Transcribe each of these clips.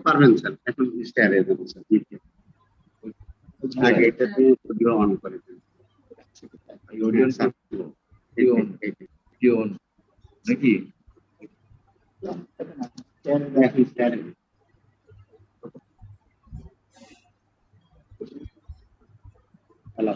পারবেন স্যার, এখন শেয়ারে দেবো স্যার। আগে এটা অডিও অন করে দেন। নাকি হ্যালো,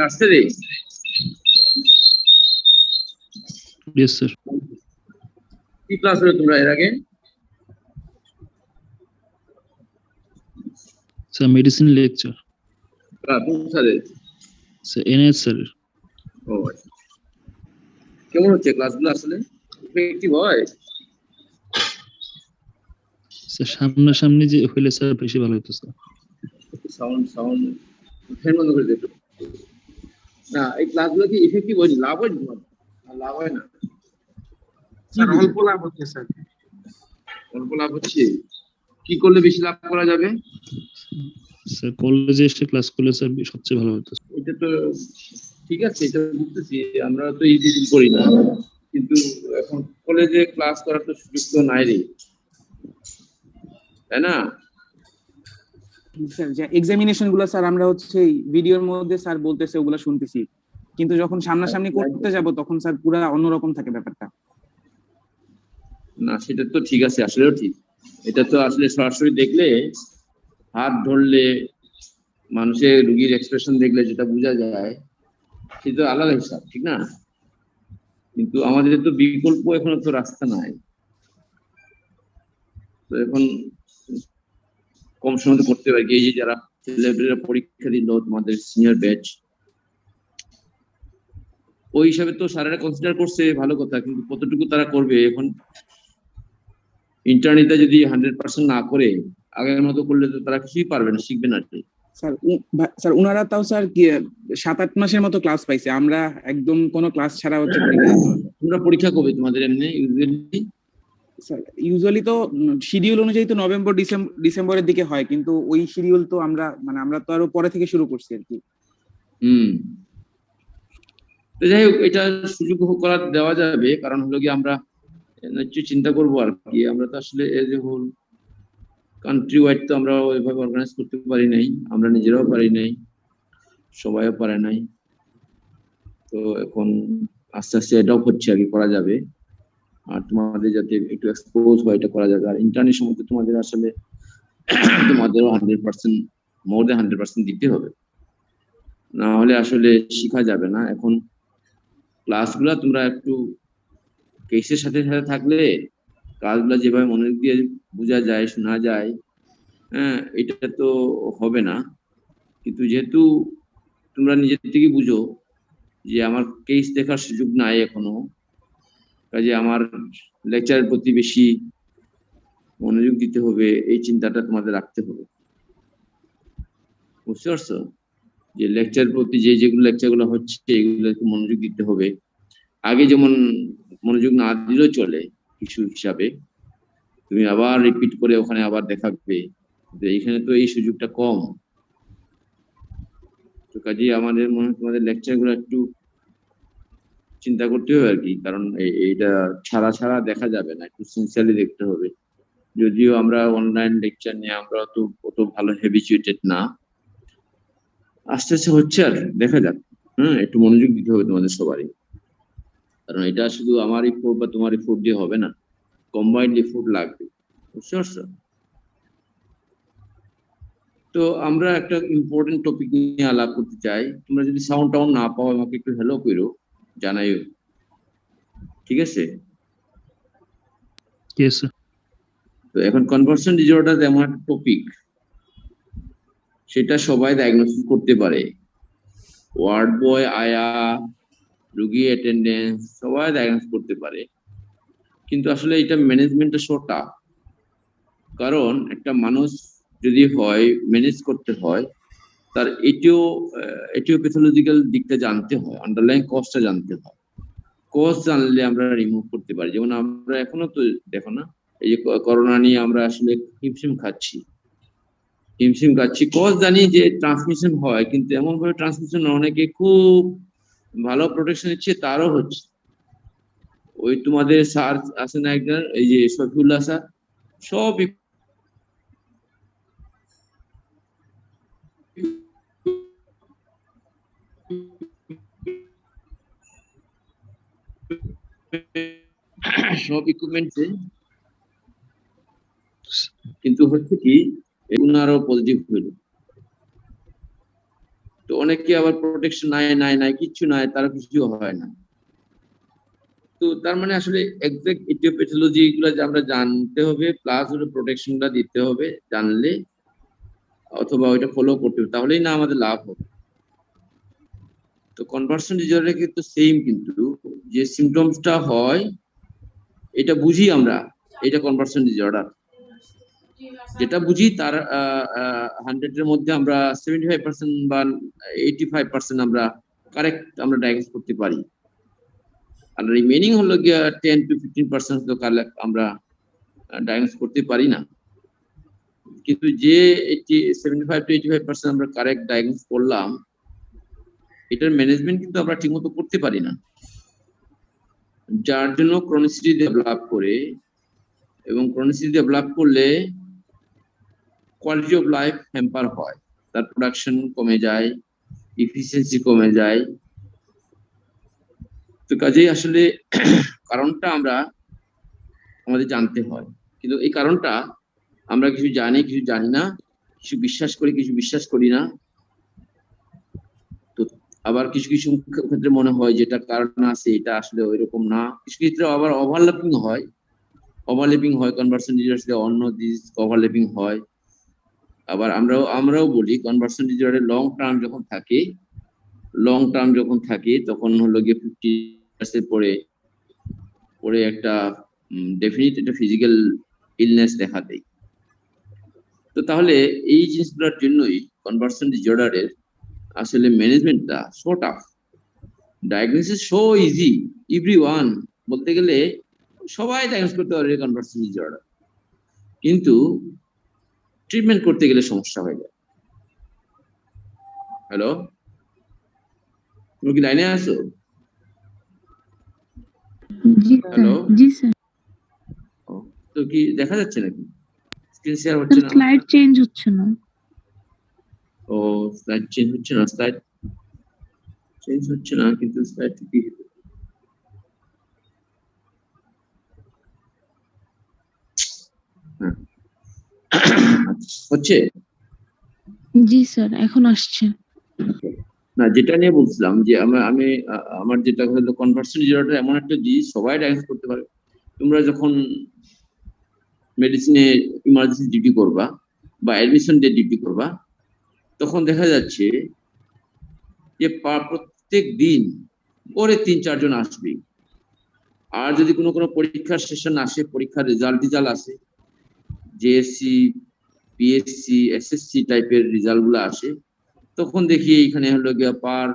আসছে রে? Yes, sir. কি ক্লাস হলো তোমরা এর আগে? Sir, medicine lecture. কোন স্যারের? Sir, NS sir. ও আচ্ছা। কেমন হচ্ছে ক্লাসগুলো আসলে? ইফেক্টিভ হয়? Sir, সামনাসামনি যে হইলে স্যার বেশি ভালো হতো স্যার। সাউন্ড ফ্যান বন্ধ করে দিতে। না, এই ক্লাসগুলো কি ইফেক্টিভ হয়? লাভ হয় না? লাভ হয় না। স্যার অল্প লাভ হচ্ছে স্যার। অল্প লাভ হচ্ছে। কি করলে বেশি লাভ করা যাবে? স্যার কলেজে এসে ক্লাস করলে স্যার সবচেয়ে ভালো হতো। এটা তো ঠিক আছে, এটা বুঝতেছি, আমরা তো এই দিন করি না, কিন্তু এখন কলেজে ক্লাস করার তো সুযোগ তো নাই রে, তাই না? স্যার যে এক্সামিনেশন গুলো স্যার আমরা হচ্ছে ভিডিওর মধ্যে স্যার বলতেছে ওগুলো শুনতেছি, কিন্তু যখন সামনাসামনি করতে যাব তখন স্যার পুরো অন্যরকম থাকে ব্যাপারটা। না সেটা তো ঠিক আছে, আসলেও ঠিক। এটা তো আসলে সরাসরি দেখলে, হাত ধরলে, মানুষের রুগীর এক্সপ্রেশন দেখলে যেটা বোঝা যায় সেটা আলাদা হিসাব, ঠিক না? কিন্তু আমাদের তো বিকল্প এখনো তো রাস্তা নাই। তো এখন কম সময় করতে পারি, এই যে যারা ছেলেমেয়েরা পরীক্ষা দিল তোমাদের সিনিয়র ব্যাচ, ওই হিসাবে তো স্যারেরা কনসিডার করছে, ভালো কথা, কিন্তু কতটুকু তারা করবে এখন? ইন্টার্নিটা যদি 100% না করে আগের মতো করলে তো তারা কিছুই পারবে না, শিখবে না। স্যার স্যার উনারা তাও স্যার কি 7-8 মাসের মতো ক্লাস পাইছে, আমরা একদম কোনো ক্লাস ছাড়া হচ্ছে পরীক্ষা দিতে হবে। তোমরা পরীক্ষা কবে তোমাদের এমনি ইউজুয়ালি? স্যার ইউজুয়ালি তো শিডিউল অনুযায়ী তো নভেম্বর ডিসেম্বরের দিকে হয়, কিন্তু ওই শিডিউল তো আমরা আমরা তো আরো পরে থেকে শুরু করছি আর কি। তো যাই হোক, এটা সুযোগ করা দেওয়া যাবে, কারণ হলো কি আমরা নিশ্চয়ই চিন্তা করবো আর কি, আমরা তো আসলে as a whole country wide তো আমরা ওইভাবে অর্গানাইজ করতে পারি নাই, আমরা নিজেরাও পারি নাই, সবাইও পারে নাই। তো এখন আস্তে আস্তে এটাও হচ্ছে আর কি, করা যাবে। আর তোমাদের যাতে একটু এক্সপোজ হয়, এটা করা যাবে। আর ইন্টার্নের সময় তো তোমাদের আসলে তোমাদেরও 100% মোর দেন 100% দিতে হবে, না হলে আসলে শেখা যাবে না। এখন ক্লাসগুলা তোমরা একটু কেসের সাথে সাথে থাকলে কাজগুলো যেভাবে মনোযোগ দিয়ে বোঝা যায়, শোনা যায়, হ্যাঁ, এটা তো হবে না। কিন্তু যেহেতু তোমরা নিজের থেকে বুঝো যে আমার কেস দেখার সুযোগ নাই এখনো, কাজে আমার লেকচারের প্রতি বেশি মনোযোগ দিতে হবে, এই চিন্তাটা তোমাদের রাখতে হবে। বুঝতে পারছো? যে লেকচারের প্রতি যেগুলো লেকচারগুলো হচ্ছে এগুলো মনোযোগ দিতে হবে। আগে যেমন মনোযোগ না দিলেও চলে কিছু হিসাবে, তুমি আবার রিপিট করে ওখানে আবার দেখাবে, এখানে তো এই সুযোগটা কম। তো কাজে আমাদের মনে হয় তোমাদের লেকচার গুলো একটু চিন্তা করতে হবে আর কি, কারণ এইটা ছাড়া ছাড়া দেখা যাবে না, একটু সিনসিয়ারলি দেখতে হবে। যদিও আমরা অনলাইন লেকচার নিয়ে আমরা তো অত ভালো হ্যাবিচুয়েটেড না, আস্তে আস্তে হচ্ছে আর দেখা যাক। একটু মনোযোগ দিতে হবে তোমাদের সবারই, কারণ এটা শুধু আমার এফোর্ট বা তোমার এফোর্ট দিয়ে হবে না, কম্বাইন্ড এফোর্ট লাগবে, বুঝতে পারছো? তো আমরা একটা ইম্পর্টেন্ট টপিক নিয়ে আলাপ করতে চাই। তোমরা যদি সাউন্ড টাউন্ড না পাও আমাকে একটু হ্যালো করো, জানাইও, ঠিক আছে? Yes, sir. তো এখন কনভার্সন ডিসঅর্ডার এমন একটা টপিক, সেটা সবাই ডায়াগনোসিস করতে পারে। ওয়ার্ড বয়, আয়া, রুগী অ্যাটেন্ডেন্স সবাই ডায়াগনোস করতে পারে, কিন্তু আসলে এটা ম্যানেজমেন্টটা শর্ট। কারণ একটা মানুষ যদি হয় ম্যানেজ করতে হয়, তার এটিও প্যাথোলজিক্যাল দিকটা জানতে হয়, আন্ডারলাইন কজটা জানতে হয়। কজ জানলে আমরা রিমুভ করতে পারি। যেমন আমরা এখনো তো দেখো না, এই যে করোনা নিয়ে আমরা আসলে হিমশিম খাচ্ছি, কজ জানি যে ট্রান্সমিশন হয়, কিন্তু এমন ভাবে ট্রান্সমিশন অনেকে খুব ভালো প্রোটেকশন নিচ্ছে, তারও হচ্ছে। ওই তোমাদের স্যার আছে না একজন, এই যে শফিউল্লাহ স্যার, সব সব ইকুইপমেন্টে, কিন্তু হচ্ছে কি এগুলো পজিটিভ হইল। তো অনেকে আবার প্রোটেকশন নাই কিছু নাই, তার কিছু হয় না। তো তার মানে আসলে এক্সাক্ট ইটিওপ্যাথোলজি গুলো যে আমরা জানতে হবে, প্লাস ওটা প্রোটেকশনটা দিতে হবে, জানলে অথবা ওইটা ফলো করতে হবে, তাহলেই না আমাদের লাভ হবে। তো কনভার্সন ডিসঅর্ডার কিন্তু সেম, কিন্তু যে সিমটমসটা হয় এটা বুঝি আমরা, এটা কনভার্সন ডিসঅর্ডার। যেটা বুঝি তার 100 এর মধ্যে আমরা 75% বা 85% আমরা কারেক্ট আমরা ডায়াগনোস করতে পারি, আর রিমেইনিং হলো গিয়া 10 to 15% তো আমরা ডায়াগনোস করতে পারি না। কিন্তু যে 75 to 85% আমরা কারেক্ট ডায়াগনোস করলাম, এটার ম্যানেজমেন্ট কিন্তু আমরা ঠিকমতো করতে পারি না, যার জন্য ক্রনিসিটি ডেভেলপ করে, এবং ক্রনিসিটি ডেভেলপ করলে কোয়ালিটি অফ লাইফ হ্যাম্পার হয়, তার প্রোডাকশন কমে যায়, এফিসিয়েন্সি কমে যায়। তো কাজেই আসলে কারণটা আমাদের জানতে হয়, কিন্তু এই কারণটা আমরা কিছু জানি কিছু জানি না, কিছু বিশ্বাস করি কিছু বিশ্বাস করি না। তো আবার কিছু কিছু ক্ষেত্রে মনে হয় যেটা কারণ আছে এটা আসলে ওইরকম না, কিছু ক্ষেত্রে আবার ওভারল্যাপিং হয় কনভার্সন ডিসঅর্ডার, অন্য ডিজিজ ওভারল্যাপিং হয়। আবার আমরাও বলি কনভার্সন ডিসঅর্ডার লং টার্ম যখন থাকে তখন হলো গিয়ে 50 ইয়ার্সের পরে একটা ডেফিনিট একটা ফিজিক্যাল ইলনেস দেখা দেয়। তো তাহলে এই জিনিসগুলোর জন্যই কনভার্সন ডিসঅর্ডারের আসলে ম্যানেজমেন্টটা so tough. Diagnosis so easy, everyone বলতে গেলে সবাই ডায়াগনোস করতে পারে কনভার্সন ডিসঅর্ডার, কিন্তু ট্রিটমেন্ট করতে গেলে সমস্যা হয়ে যায়। হ্যালো, তুমি কি লাইনে আছো? হ্যালো, জি স্যার। তো কি দেখা যাচ্ছে নাকি? স্ক্রিন শেয়ার হচ্ছে না? স্লাইড চেঞ্জ হচ্ছে না। ও, স্লাইড চেঞ্জ হচ্ছে না, কিন্তু স্লাইড কি হচ্ছে? জি স্যার, এখন আসছে। না, যেটা নিয়ে বলছিলাম যে আমার যেটা হলো কনভার্সন ডিসঅর্ডার এমন একটা জিনিস সবাই ডায়াগনোস করতে পারে। তোমরা যখন মেডিসিনে ইমার্জেন্সি ডিউটি করবা বা অ্যাডমিশন ডে ডিউটি করবা, তখন দেখা যাচ্ছে যে প্রত্যেক দিন পরে 3-4 জন আসবে। আর যদি কোনো পরীক্ষার সেশন আসে, পরীক্ষার রেজাল্ট আসে, জেএসসি, পিএসসি, এসএসসি টাইপের রেজাল্ট গুলো আসে, তখন দেখি এখানে হলো গিয়া পার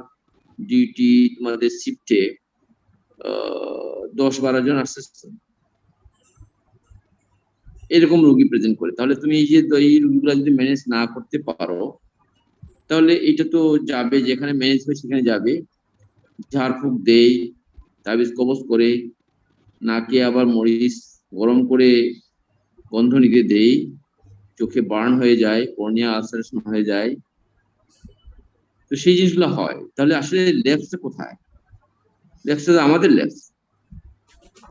ডিউটি তোমাদের শিফটে 10-12 জন আসছে, এরকম রোগী প্রেজেন্ট করে। তাহলে তুমি এই রোগীগুলো যদি ম্যানেজ না করতে পারো, তাহলে এটা তো যাবে, যেখানে ম্যানেজ হয় সেখানে যাবে, ঝাড়ফুঁক দেয়, তাবিজ কবজ করে, নাকে আবার মরিচ গরম করে গন্ধ নিতে দেই, চোখে বার্ন হয়ে যায়, কর্নিয়া আলসারেশন হয়ে যায়, তো সেই জিনিসগুলো হয়। তাহলে আসলে লেফটটা কোথায়? লেফটটা আমাদের লেফট।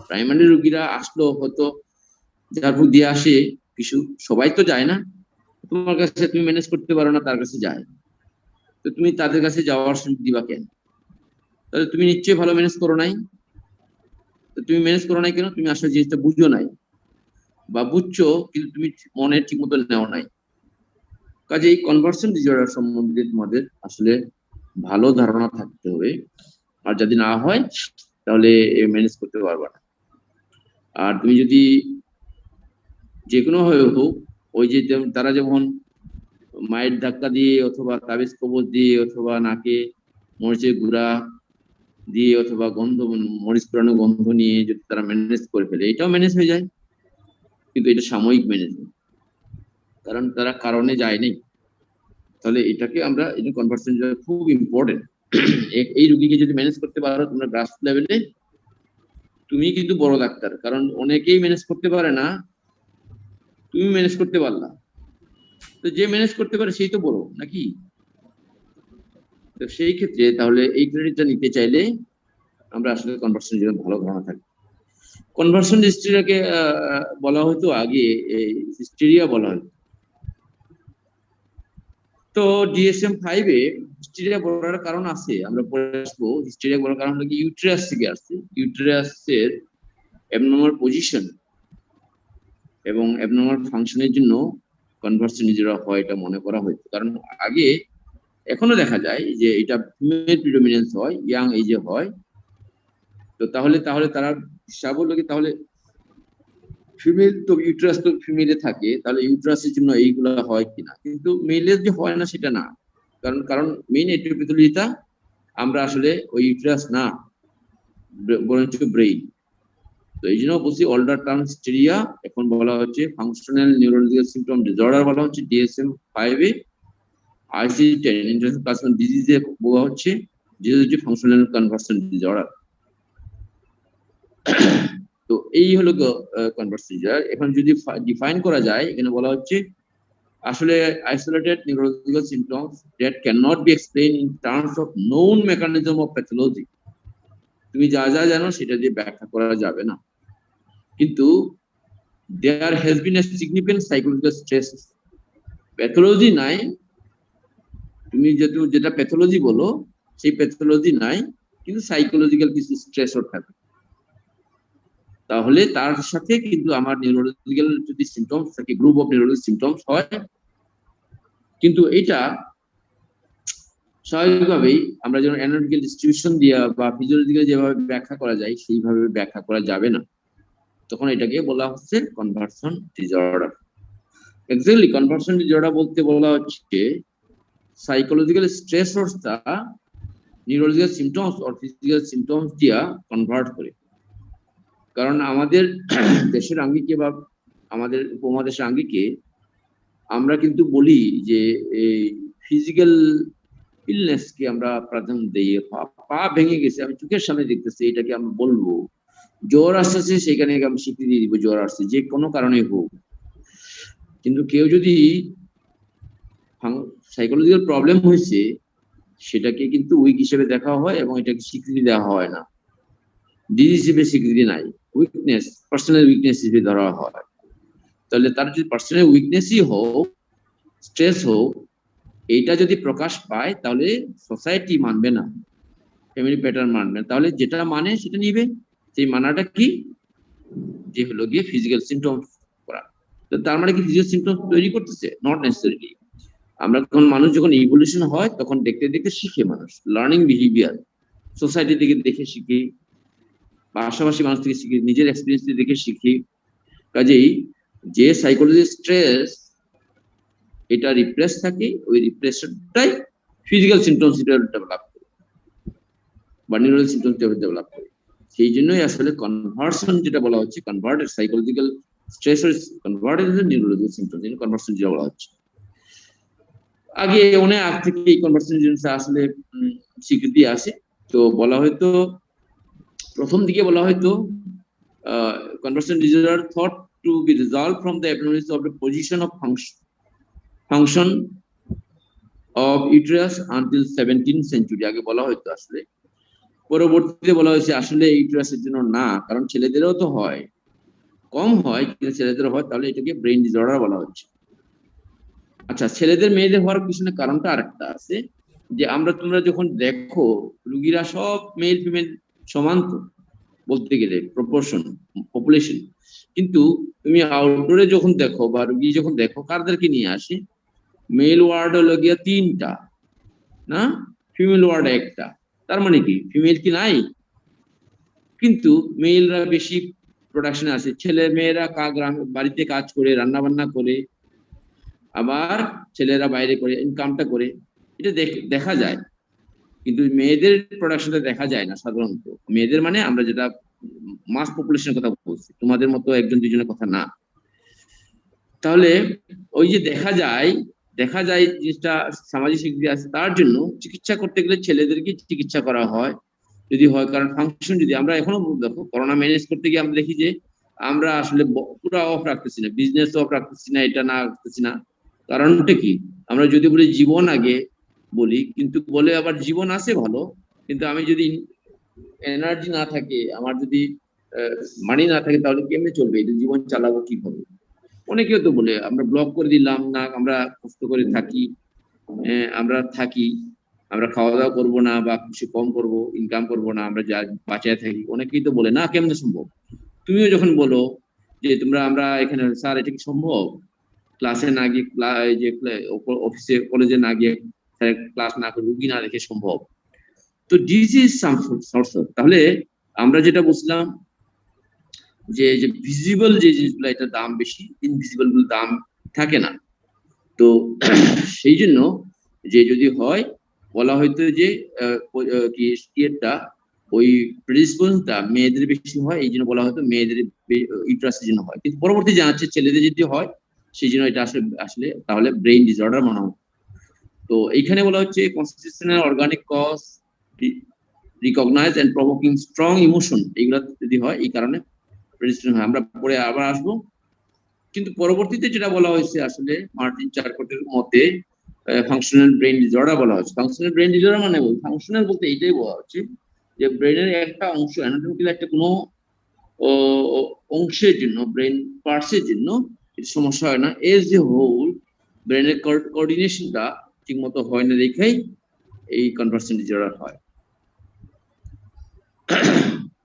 প্রাইমারি রোগীরা আসলো হয়তো ঝাড়ফুঁক দিয়ে আসে কিছু, সবাই তো যায় না, তোমার কাছে তুমি ম্যানেজ করতে পারো না, তার কাছে যায়, তো তুমি তাদের কাছে যাওয়ার সুযোগ দিবা কেন? তাহলে তুমি নিশ্চয়ই ভালো ম্যানেজ করো নাই। তো তুমি ম্যানেজ করো নাই কেন? তুমি আসলে জিনিসটা বুঝো নাই, বা বুঝছো কিন্তু তুমি মনে ঠিক মতো নেও নাই। কাজে এই কনভার্সন ডিসঅর্ডার সম্বন্ধে তোমাদের আসলে ভালো ধারণা থাকতে হবে, আর যদি না হয় তাহলে ম্যানেজ করতে পারবা না। আর তুমি যদি যে কোনো হয়ে হোক, ওই যে তারা যেমন মায়ের ধাক্কা দিয়ে অথবা তাবিজ কবজ দিয়ে অথবা নাকে মরিচের গুঁড়া দিয়ে অথবা গন্ধ মরিচ পুরানো গন্ধ নিয়ে যদি তারা ম্যানেজ করে ফেলে, এটাও ম্যানেজ হয়ে যায়, কিন্তু এটা সাময়িক ম্যানেজমেন্ট, কারণ তারা কারণে যায়নি। তাহলে এটাকে আমরা এই কনভার্সন খুব ইম্পর্টেন্ট। এই রুগীকে যদি ম্যানেজ করতে পারো তোমরা গ্রাস লেভেলে, তুমি কিন্তু বড় ডাক্তার, কারণ অনেকেই ম্যানেজ করতে পারে না, তুমি ম্যানেজ করতে পারলা, তো যে ম্যানেজ করতে পারে সেই তো বড় নাকি? তো সেই ক্ষেত্রে তাহলে এই ক্রেডিটটা নিতে চাইলে আমরা আসলে কনভার্সন জন্য ভালো ধারণা থাকি। কনভার্সন হিস্টেরিয়াকে বলা হতো আগে হিস্টেরিয়া বলা হতো। তো DSM-5 এ হিস্টেরিয়া বলার কারণ আছে, আমরা পরে আসবো। হিস্টেরিয়া বলার কারণ হলো কি ইউটেরাস থেকে আসছে, ইউটেরাসের অ্যাবনর্মাল পজিশন এবং অ্যাবনর্মাল ফাংশনের জন্য কনভার্সন নিজেরা হয়, এটা মনে করা হতো। কারণ আগে এখনো দেখা যায় যে এটা ফিমেল প্রিডমিনেন্স হয়, ইয়াং এজে হয়, তো তাহলে তারা হিসাব হলো কি, তাহলে ফিমেল তো ইউটেরাস তো ফিমেলে থাকে, তাহলে ইউটেরাসের জন্য এইগুলা হয় কিনা, কিন্তু মেলের যে হয় না সেটা না, কারণ মেইন এটিওপ্যাথোলজিটা আমরা আসলে ওই ইউটেরাস না, বরঞ্চ ব্রেইন। তো এই জন্য বলছি অল্ডার টার্ম হিস্টেরিয়া এখন বলা হচ্ছে ফাংশনাল নিউরোলজিক্যাল সিম্পটম ডিসঅর্ডার বলা হচ্ছে DSM-5 এ। ICD-10 ইন্টারন্যাশনাল ক্লাসিফিকেশন ডিজিজে বলা হচ্ছে ফাংশনাল কনভার্সন ডিসঅর্ডার। তো এই হলো কনভার্সন ডিসঅর্ডার। এখন যদি ডিফাইন করা যায়, এখানে বলা হচ্ছে আসলে isolated neurological symptoms that can not be explain in terms of known mechanism of pathology. তুমি যা যা জানো সেটা দিয়ে ব্যাখ্যা করা যাবে না, কিন্তু there has been a significant psychological stress. Pathology নাই, তুমি যেটা প্যাথোলজি বলো সেই প্যাথোলজি নাই, কিন্তু সাইকোলজিক্যাল কিছু স্ট্রেসও থাকে, তাহলে তার সাথে কিন্তু আমার নিউরোলজিক্যাল যদি সিম্পটমস থাকে, গ্রুপ অফ নিউরোলজিক্যাল সিম্পটমস হয়, কিন্তু এটা স্বাভাবিকভাবেই আমরা যেন অ্যানালিটিক্যাল ডিস্ট্রিবিউশন দিয়া বা ফিজিওলজিক্যাল যেভাবে ব্যাখ্যা করা যায় সেইভাবে ব্যাখ্যা করা যাবে না, তখন এটাকে বলা হচ্ছে conversion disorder. Exactly conversion disorder বলতে বলা হচ্ছে সাইকোলজিক্যাল স্ট্রেসরটা neurological symptoms or physical symptoms দিয়া কনভার্ট করে। কারণ আমাদের দেশের আঙ্গিকে বা আমাদের উপমহাদেশের আঙ্গিকে আমরা কিন্তু বলি যে এই ফিজিক্যাল ইলনেস কে আমরা প্রাধান্য দিই। পা ভেঙে গেছে, আমি চোখের সামনে দেখতেছি, এটাকে আমরা বলবো। জ্বর আসতেছে, সেখানে আমি স্বীকৃতি দিব জ্বর আসছে, যে কোনো কারণে হোক। কিন্তু কেউ যদি সাইকোলজিক্যাল প্রবলেম হয়েছে, সেটাকে কিন্তু উইক হিসেবে দেখা হয় এবং এটাকে স্বীকৃতি দেওয়া হয় না, ডিজিজ হিসেবে স্বীকৃতি নাই, উইকনেস, পার্সোনাল উইকনেস হিসেবে ধরা হয়। তাহলে তার যদি পার্সোনাল উইকনেসই হোক, স্ট্রেস হোক, এইটা যদি প্রকাশ পায় তাহলে সোসাইটি মানবে না, ফ্যামিলি প্যাটার্ন মানবে না, তাহলে যেটা মানে সেটা নিবে। সেই মানাটা কি? যে হলো গিয়ে ফিজিক্যাল সিম্পটমস করা। তো তার মানে কি ফিজিক্যাল সিম্পটমস তৈরি করতেছে? Not necessarily. আমরা মানুষ যখন ইভলিউশন হয় তখন দেখতে দেখতে শিখে মানুষ, লার্নিং বিহেভিয়ার, সোসাইটি থেকে দেখে শিখি, বা আশেপাশে মানুষ থেকে শিখি, নিজের এক্সপিরিয়েন্স থেকে দেখে শিখি। কাজেই যে সাইকোলজি স্ট্রেস এটা রিপ্রেস থাকে, ওই রিপ্রেশনটাই ফিজিক্যাল সিম্পটমস ডেভেলপ করে বা নিউরাল সিম্পটমস ডেভেলপ করে। সেই জন্যই আসলে কনভার্সন যেটা বলা হচ্ছে, converted psychological stress converted neurological symptoms, conversion যেটা বলা হচ্ছে। আগে অনেক আগ থেকে এই কনভার্সন আসলে স্বীকৃতি আসে। তো বলা হয়তো প্রথম দিকে বলা হয়তো conversion disorder thought to be resolve from the abnormality of the position of function of uterus until 17th century, আগে বলা হয়তো। আসলে পরবর্তীতে বলা হয়েছে আসলে ইউটেরাসের জন্য না, কারণ ছেলেদেরও তো হয়, কম হয় কিন্তু ছেলেদের হয়, তাহলে এটাকে ব্রেইন ডিসঅর্ডার বলা হচ্ছে। আচ্ছা, ছেলেদের মেয়েদের হওয়ার পিছনে কারণটা আরেকটা আছে, যে তোমরা যখন দেখো রুগীরা সব মেল ফিমেল সমান তো বলতে গেলে প্রপোর্শন পপুলেশন, কিন্তু তুমি আউটডোরে যখন দেখো বা রুগী যখন দেখো কারদেরকে নিয়ে আসে, মেল ওয়ার্ড হলো গিয়া 3টা না, ফিমেল ওয়ার্ড 1টা। তার মানে কি ফিমেল কি নাই? কিন্তু মেলরা বেশি প্রোডাকশনে আছে। ছেলে মেয়েরা বাড়িতে কাজ করে, রান্না বান্না করে, আবার ছেলেরা বাইরে করে ইনকামটা করে, এটা দেখা যায়। কিন্তু মেয়েদের প্রোডাকশনটা দেখা যায় না সাধারণত। মেয়েদের মানে আমরা যেটা মাস পপুলেশনের কথা বলছি, তোমাদের মতো একজন দুজনের কথা না। তাহলে ওই যে দেখা যায় জিনিসটা সামাজিক দিক আছে, তার জন্য চিকিৎসা করতে গেলে ছেলেদেরকে চিকিৎসা করা হয় যদি হয়। কারণ ফাংশন যদি আমরা এখনো দেখো, করোনা ম্যানেজ করতে গিয়ে আমরা দেখি যে আমরা আসলে পুরো অফ রাখতেছি না, বিজনেস অফ রাখতেছি না, এটা না রাখতেছি না। কারণটা কি? আমরা যদি বলি জীবন আগে বলি, কিন্তু বলে আবার জীবন আছে ভালো, কিন্তু আমি যদি এনার্জি না থাকে, আমার যদি মানি না থাকে, তাহলে কেমনে চলবে? এটা জীবন চালাবো কিভাবে? অনেকেও তো বলে আমরা ব্লক করে দিলাম না, আমরা কষ্ট করে থাকি, আমরা খাওয়া দাওয়া করবো না বা কিছু কম করব, ইনকাম করবো না, আমরা যা বাঁচায় থাকি। অনেকেই তো বলে না, কেমনে সম্ভব? তুমিও যখন বলো যে আমরা এখানে, স্যার এটা কি সম্ভব? ক্লাসে না গিয়ে, অফিসে কলেজে না গিয়ে, ক্লাস না করে, রুগী না রেখে সম্ভব? তো দিস ইজ সাম সোর্স। তাহলে আমরা যেটা বুঝলাম যে ভিজিবল যে জিনিসগুলো, এটা দাম বেশি, ইনভিজিবল গুলো দাম থাকে না। তো সেই জন্য যে যদি হয়, বলা হয়তো যে ওই প্রেডিসপোজনটা মেয়েদের বেশি হয়, এই জন্য বলা হয়তো মেয়েদের ইউটেরাসের জন্য হয়। কিন্তু পরবর্তী জানাচ্ছে ছেলেদের যদি হয়, সেই জন্য এটা আসলে তাহলে ব্রেইন ডিসঅর্ডার মনে হয়। তো এইখানে বলা হচ্ছে constitutional organic cause recognise and provoking strong emotion, এইগুলা যদি হয়, এই কারণে প্রেডিসপোজিশন হয়। আমরা পরে আবার আসবো। কিন্তু পরবর্তীতে যেটা বলা হয়েছে, আসলে মার্টিন চারকটের মতে ফাংশনাল ব্রেইন ডিসঅর্ডার বলা হচ্ছে। ফাংশনাল ব্রেইন ডিসঅর্ডার মানে ফাংশনাল বলতে এইটাই বলা হচ্ছে যে ব্রেইনের একটা অংশ, অ্যানাটমিক্যাল একটা কোনো অংশের জন্য, ব্রেইন পার্টসের জন্য সমস্যা হয় না, এজ এ হোল ব্রেইনের কোঅর্ডিনেশনটা ঠিক মতো হয় না, দেখেই এই কনভার্সন ডিসঅর্ডার হয়।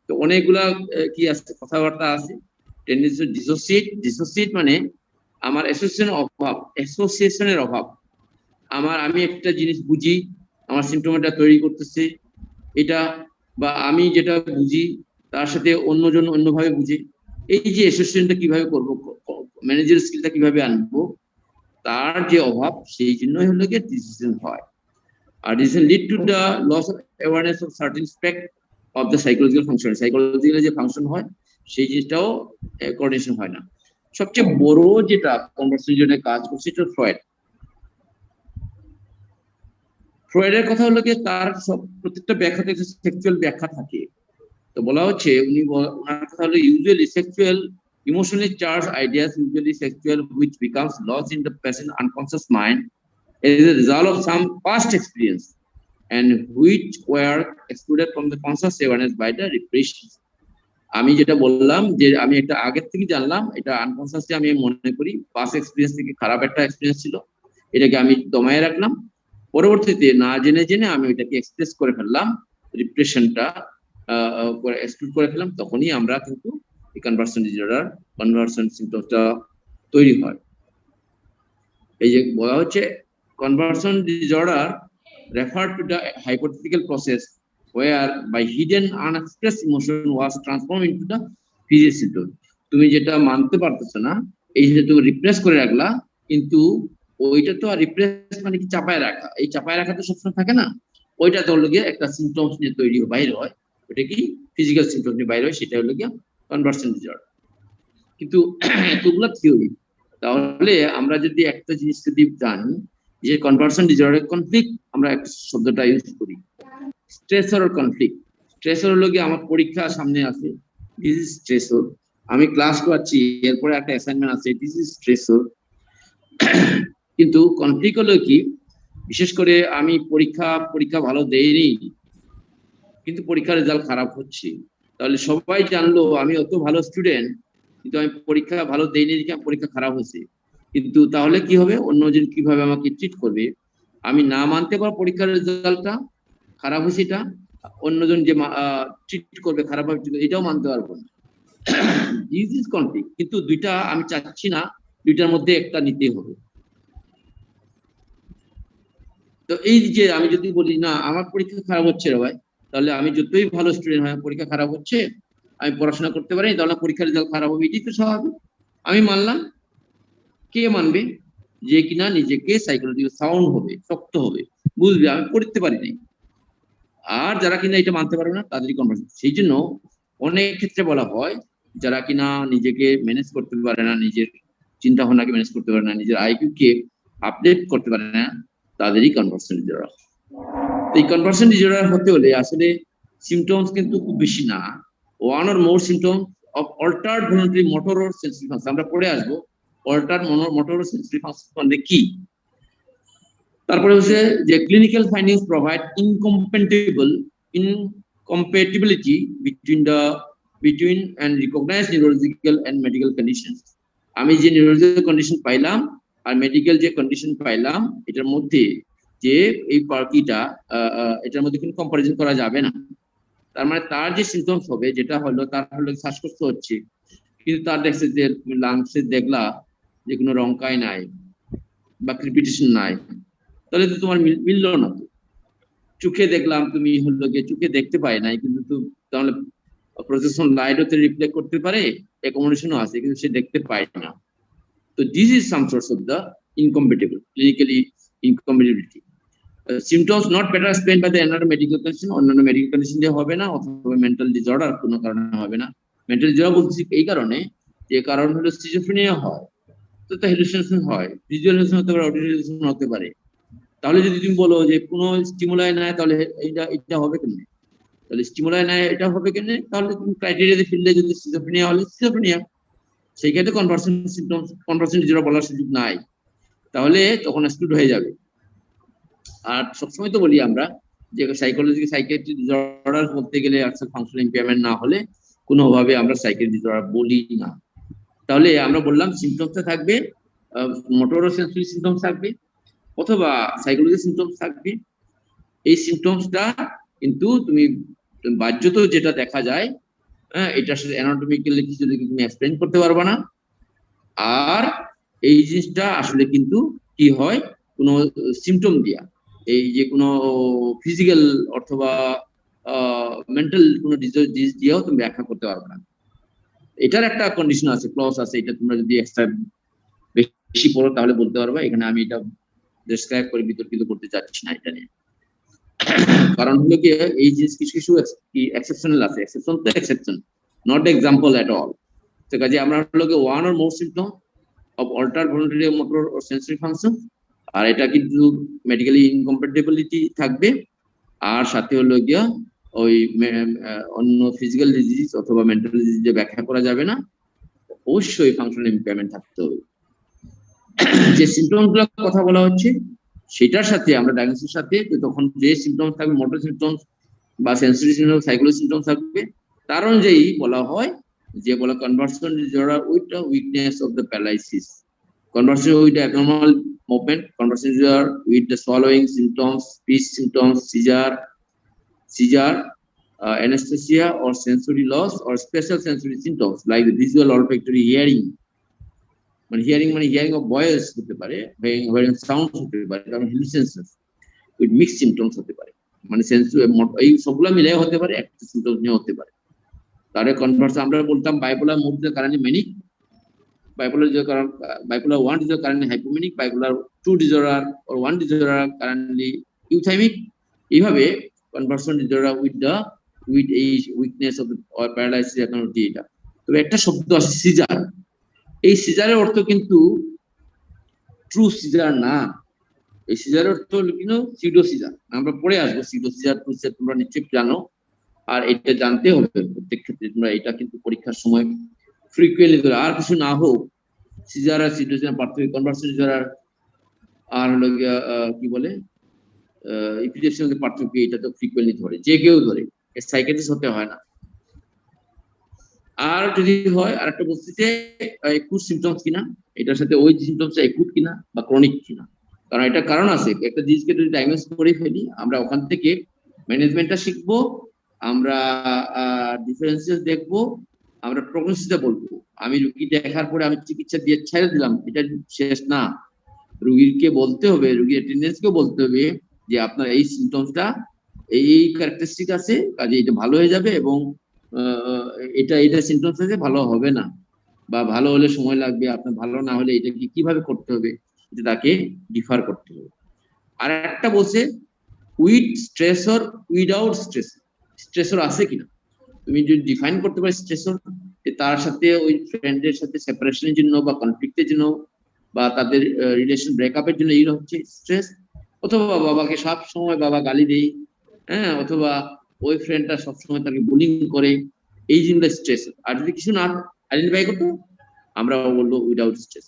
তো অনেকগুলা কি আছে, কথাবার্তা আছে। টেন্ডেন্সি ডিসোসিয়েট মানে আমার অ্যাসোসিয়েশনের অভাব। আমি একটা জিনিস বুঝি, আমার সিম্পটমটা তৈরি করতেছে এটা, বা আমি যেটা বুঝি তার সাথে অন্যজন অন্যভাবে বুঝে। এই যে অ্যাসোসিয়েশনটা কিভাবে করবো, ম্যানেজার স্কিলটা কিভাবে আনবো, তার যে অভাব, সেই জন্যই হলো গিয়ে ডিসিশন হয়। আর decision lead to the loss of awareness of certain aspect of the psychological function. Psychological যে ফাংশন হয়, সেই জিনিসটাও কোঅর্ডিনেশন হয় না। সবচেয়ে বড় যেটা কনভার্সেশন জন্য কাজ করছে, এটা ফ্রয়েডের কথা হলো গিয়ে, তার সব প্রত্যেকটা ব্যাখ্যাতে সেক্সুয়াল ব্যাখ্যা থাকে। তো বলা হচ্ছে, ওনার কথা হলো usually sexual emotionally charged ideas, usually sexual, which becomes lost in the person's unconscious mind as a result of some past experience and which were excluded from the conscious awareness by the repression. আমি যেটা বললাম যে আমি একটা আগের থেকে জানলাম, এটা আনকনসিয়াসলি আমি মনে করি পাস্ট এক্সপেরিয়েন্স থেকে খারাপ একটা এক্সপেরিয়েন্স ছিল, এটাকে আমি দমায়ে রাখলাম। পরবর্তীতে না জেনে আমি এটাকে এক্সপ্রেস করে ফেললাম, রিপ্রেশনটা এক্সক্লুড করে ফেললাম, তখনই আমরা কিন্তু এই কনভার্সন ডিসঅর্ডার, কনভার্সন সিম্পটমসটা তৈরি হয়। এই যে বলা হচ্ছে conversion disorder refer to the hypothetical process where by hidden unexpressed emotion was transformed into the physical symptom. তুমি যেটা মানতে পারতেছ না, এই যে তুমি রিপ্রেস করে রাখলা, কিন্তু ওইটা তো আর রিপ্রেস মানে কি চাপায় রাখা, এই চাপায় রাখা তো সবসময় থাকে না, ওইটা তো হলো গিয়ে একটা সিম্পটমস নিয়ে তৈরি বাইরে হয়, ওটা কি ফিজিক্যাল সিম্পটমস নিয়ে বাইরে হয়, সেটা হলো গিয়ে কনভার্সন ডিসঅর্ডার। কিন্তু এতগুলো থিওরি, তাহলে আমরা যদি একটা জিনিস যদি জানি যে কনভার্সন ডিসঅর্ডার কনফ্লিক্ট, আমরা একটা শব্দটা ইউজ করি, স্ট্রেসর কনফ্লিক্ট। স্ট্রেসর হলো কি আমার পরীক্ষা সামনে আছে, দিস ইজ স্ট্রেসর। আমি ক্লাস করছি, এরপরে একটা অ্যাসাইনমেন্ট আছে, দিস ইজ স্ট্রেসর। কিন্তু কনফ্লিক্ট হলো কি, বিশেষ করে আমি পরীক্ষা ভালো দেইনি, কিন্তু পরীক্ষার রেজাল্ট খারাপ হচ্ছে, তাহলে সবাই জানলো আমি অত ভালো স্টুডেন্ট, কিন্তু আমি পরীক্ষা ভালো দেইনি দেখে আমার পরীক্ষা খারাপ হয়েছে। কিন্তু তাহলে কি হবে, অন্যজন কিভাবে আমাকে ট্রিট করবে? আমি না মানতে পারবো পরীক্ষার রেজাল্টটা খারাপ হয়েছে, এটা অন্যজন যে ট্রিট করবে খারাপ হবে এটাও মানতে পারবো না। This is conflict. কিন্তু দুইটা আমি চাচ্ছি না, দুইটার মধ্যে একটা নিতেই হবে। তো এই যে আমি যদি বলি না আমার পরীক্ষা খারাপ হচ্ছে রে ভাই, তাহলে আমি যতই ভালো স্টুডেন্ট হয় পরীক্ষা খারাপ হচ্ছে, আমি পড়াশোনা করতে পারি, তাহলে পরীক্ষার রেজাল্ট খারাপ হবে, এটাই তো স্বাভাবিক। আমি মানলাম। কে মানবে? যে কিনা নিজেকে সাইকোলজিক্যাল সাউন্ড হবে, শক্ত হবে, বুঝবে আমি পড়তে পারি নাই। আর যারা কিনা এটা মানতে পারবে না তাদেরই কনভার্সন। সেই জন্য অনেক ক্ষেত্রে বলা হয় যারা কিনা নিজেকে ম্যানেজ করতে পারে না, নিজের চিন্তা ভাবনাকে ম্যানেজ করতে পারে না, নিজের আইকিউ কে আপডেট করতে পারে না, তাদেরই কনভার্সন ডিসঅর্ডার। এই কনভার্সন ডিসঅর্ডার হতে হলে আসলে সিমটমস কিন্তু খুব বেশি না, one or more symptoms of altered voluntary motor or sensory function. আমরা পড়ে আসবো altered motor or sensory function মানে কি। তারপরে হচ্ছে যে clinical findings provide incompatibility between and recognized neurological and medical conditions. আমি যে নিউরোলজিক্যাল কন্ডিশন পাইলাম আর মেডিকেল যে কন্ডিশন পাইলাম, এটার মধ্যে যে এই পার্কিটা এটার মধ্যে কোনো কম্পারিজন করা যাবে না। তার মানে তার যে সিমটমস হবে, যেটা হলো তার হলো শ্বাসকষ্ট হচ্ছে, কিন্তু তার দেখছে যে লাংসে দেখলা যে কোনো রংকাই নাই বা ক্রিপিটেশন নাই, তাহলে তো তোমার মিললো না। তো চোখে দেখলাম তুমি হলো গিয়ে চোখে দেখতে পাই নাই, কিন্তু তো তাহলে প্রজেকশন লাইটও তো রিফ্লেক্ট করতে পারে, অ্যাকোমোডেশনও আছে, কিন্তু সে দেখতে পায় না। তো this is some source of the clinically incompatibility. Symptoms not better explained by the another medical condition, অন্যান্য মেডিকেল কন্ডিশন দিয়ে হবে না, অথবা মেন্টাল ডিসঅর্ডার কোনো কারণে হবে না। মেন্টাল ডিসঅর্ডার বলতেছি এই কারণে যে কারণ হলো সিজোফ্রেনিয়া হয়, তো হ্যালুসিনেশন হয়, ভিজুয়াল হ্যালুসিনেশন হতে পারে, অডিও হ্যালুসিনেশন হতে পারে। তাহলে যদি তুমি বলো যে কোনো স্টিমুলাই নাই, তাহলে এটা হবে কেন? তাহলে স্টিমুলাই নাই এটা হবে কেন? তাহলে তুমি ক্রাইটেরিয়াতে ফিরলে যদি সিজোফ্রেনিয়া হলে সিজোফ্রেনিয়া, সেই ক্ষেত্রে কনভার্সন সিমটমস কনভার্সন ডিসঅর্ডার বলার সুযোগ নাই, তাহলে তখন এক্সক্লুড হয়ে যাবে। আর সবসময় তো বলি আমরা যে সাইকোলজিক্যাল সাইকিয়াট্রিক ডিসঅর্ডার বলতে গেলে অ্যাকচুয়াল ফাংশনাল ইমপ্যায়ারমেন্ট না হলে কোনোভাবে আমরা সাইকিয়াট্রিক ডিসঅর্ডার বলি না। তাহলে আমরা বললাম সিমটমসটা থাকবে, মোটর ও সেন্সরি সিমটমস থাকবে, অথবা সাইকোলজিক্যাল সিমটমস থাকবে। এই সিমটমসটা কিন্তু তুমি বাহ্যত যেটা দেখা যায়, হ্যাঁ, এটা আসলে অ্যানাটমিক্যালি কিছু তুমি এক্সপ্লেইন করতে পারবে না। আর এই জিনিসটা আসলে কিন্তু কি হয়, কোনো সিমটম দিয়া, এই যে কোনো ফিজিক্যাল অথবা মেন্টাল কোনো ডিজিজ দিয়েও তুমি ব্যাখ্যা করতে পারবে না। এটার একটা কন্ডিশন আছে, ক্লজ আছে, এটা তোমরা যদি এক্সট্রা বেশি পড়ো তাহলে বলতে পারবা। এখানে আমি এটা ডেসক্রাইব করে বিতর্কিত করতে চাচ্ছি না এটা নিয়ে। কারণ হলো কি এই জিনিস কিছু কিছু এক্সেপশনাল আছে, এক্সেপশন তো exception, not example at all. তো কাজে আমরা হলো কি one or more symptom of altered voluntary motor or sensory function, আর এটা কিন্তু মেডিকেলি ইনকম্প্যাটিবিলিটি থাকবে, আর সাথে হলো গিয়া ওই অন্য ফিজিক্যাল ডিজিজ অথবা মেন্টাল ডিজিজ যে ব্যাখ্যা করা যাবে না, অবশ্যই ফাংশনাল ইমপ্যায়ারমেন্ট থাকতে হবে। যে সিমটমস গুলো কথা বলা হচ্ছে সেটার সাথে আমরা ডায়াগনোসিসের সাথে তখন যে সিমটমস থাকবে, মোটর সিমটমস বা সেন্সরি সিমটমস, সাইকোলজি সিমটমস থাকবে, তার অনুযায়ী বলা হয় যে বলা conversion disorder with the weakness of the paralysis, conversion with the abnormal movement, conversion disorder with the swallowing symptoms, speech symptoms, seizure, anesthesia or sensory loss or special sensory symptoms like the visual, olfactory, hearing. মানে hearing of voice হতে পারে, hearing sound হতে পারে, কারণ হ্যালুসিনেশনস with mix symptoms হতে পারে, মানে এই সবগুলো মিলে হতে পারে, একটা সিমটমস নিয়ে হতে পারে। তাহলে কনভার্সন আমরা বলতাম bipolar mood the currently manic, bipolar 1 disorder currently hypomanic, bipolar 2 disorder or 1 disorder currently euthymic. এইভাবে কনভার্সন ডিসঅর্ডার উইথ এই উইকনেস অফ অর প্যারালাইসিস এখন এটা। তবে একটা শব্দ আছে সিজার, এই সিজারের অর্থ কিন্তু ট্রু সিজার না, এই সিজারের অর্থ হলো কিনো সিডো সিজার। আমরা পড়ে আসবো সিডো সিজার, ট্রু সিজার তোমরা নিশ্চয়ই জানো। আর এটা জানতে হবে প্রত্যেক ক্ষেত্রে তোমরা এটা কিন্তু পরীক্ষার সময় ফ্রিকুয়েন্টলি করে, আর কিছু না হোক সিজার আর সিটুয়েশন পার্থক্য, কনভার্সন সিজার আর হলো কি বলে ইপিডেপসির পার্থক্য, এটা তো ফ্রিকুয়েন্টলি ধরে, যে কেউ ধরে, সাইকিয়াট্রিস্ট হতে হয় না। আর যদি হয় আর একটা বস্তুতে একুট সিমটমস কিনা, এটার সাথে ওই সিমটমস একুট কিনা বা ক্রনিক কিনা, কারণ এটা কারণ আছে, একটা ডিজিজকে যদি ডায়াগনোস করে ফেলি আমরা ওখান থেকে ম্যানেজমেন্টটা শিখবো, আমরা ডিফারেন্সিয়েস দেখবো, আমরা প্রগনোসিসটা বলবো। আমি রুগী দেখার পরে আমি চিকিৎসা দিয়ে ছেড়ে দিলাম, এটা শেষ না। রুগীকে বলতে হবে, রুগীর অ্যাটেন্ডেন্সকেও বলতে হবে যে আপনার এই সিমটমসটা এই ক্যারেক্টারিস্টিক আছে, কাজে এটা ভালো হয়ে যাবে, এবং এটা সিমটমস আছে ভালো হবে না, বা ভালো হলে সময় লাগবে, আপনার ভালো না হলে এটাকে কিভাবে করতে হবে, এটা তাকে ডিফার করতে হবে। আর একটা বলছে উইথ স্ট্রেসর উইদাউট স্ট্রেসর, স্ট্রেসর আছে কিনা, তুমি যদি ডিফাইন করতে পারো স্ট্রেসর, তার সাথে ওই ফ্রেন্ডের সাথে সেপারেশনের জন্য বা কনফ্লিক্টের জন্য বা তাদের রিলেশন ব্রেকআপের জন্য এইগুলো হচ্ছে স্ট্রেস, অথবা বাবাকে সব সময় বাবা গালি দেয়, হ্যাঁ, অথবা ওই ফ্রেন্ডটা সবসময় তাকে বুলিং করে, এই জিনিসটা স্ট্রেস। আর যদি কিছু না আইডেন্টিফাই করতো আমরা বলবো উইদাউট স্ট্রেস।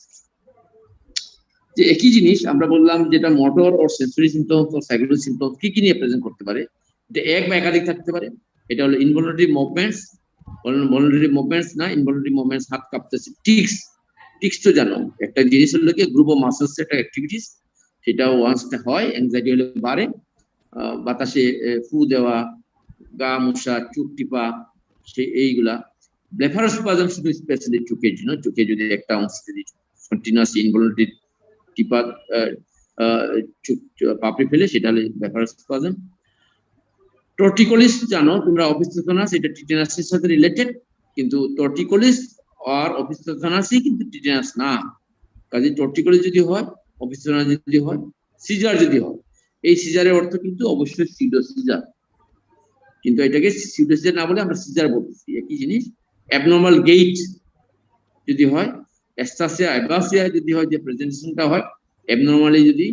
যে একই জিনিস আমরা বললাম যেটা মোটর ও সেন্সরি সিমটমস ও সাইকোলজিক্যাল সিমটমস কি নিয়ে প্রেজেন্ট করতে পারে, এটা এক বা একাধিক থাকতে পারে। এটা হলো ইনভলন্টারি মুভমেন্টস, ভলান্টারি মুভমেন্টস না, ইনভলন্টারি মুভমেন্টস, হাত কাঁপতেছে, টিক্স, টিক্স তো জানো একটা জিনিস হলো কি গ্রুপ অফ মাসলস একটা অ্যাক্টিভিটিস, সেটা ওয়ান্সটা হয়, অ্যাংজাইটি হলে বাড়ে, বাতাসে ফু দেওয়া, গা মোছা, চোখ টিপা, সেই এইগুলা। ব্লেফারোস্পাজম শুধু স্পেশালি চোখের জন্য, চোখে যদি একটা অংশ যদি কন্টিনিউয়াস ইনভলন্টারি টিপা পাপড়ি ফেলে, সেটা হলে ব্লেফারোস্পাজম। টর্টিকোলিস জানো তোমরা, অপিস্থেথনাস, এটা টিটেনাসের সাথে রিলেটেড, কিন্তু টর্টিকোলিস আর অপিস্থেথনাসই কিন্তু টিটেনাস না। কাজে টর্টিকোলিস যদি হয়, অপিস্থেথনাস যদি হয়, সিজার যদি হয়, এই সিজারের অর্থ কিন্তু অবশ্যই সিডো সিজার, কিন্তু এটাকে সিডো সিজার না বলে আমরা সিজার বলতেছি, একই জিনিস। অ্যাবনর্মাল গেইট যদি হয়, অ্যাস্টাসিয়া অ্যাবাসিয়া যদি হয়, যে প্রেজেন্টেশনটা হয় অ্যাবনর্মালি, যদি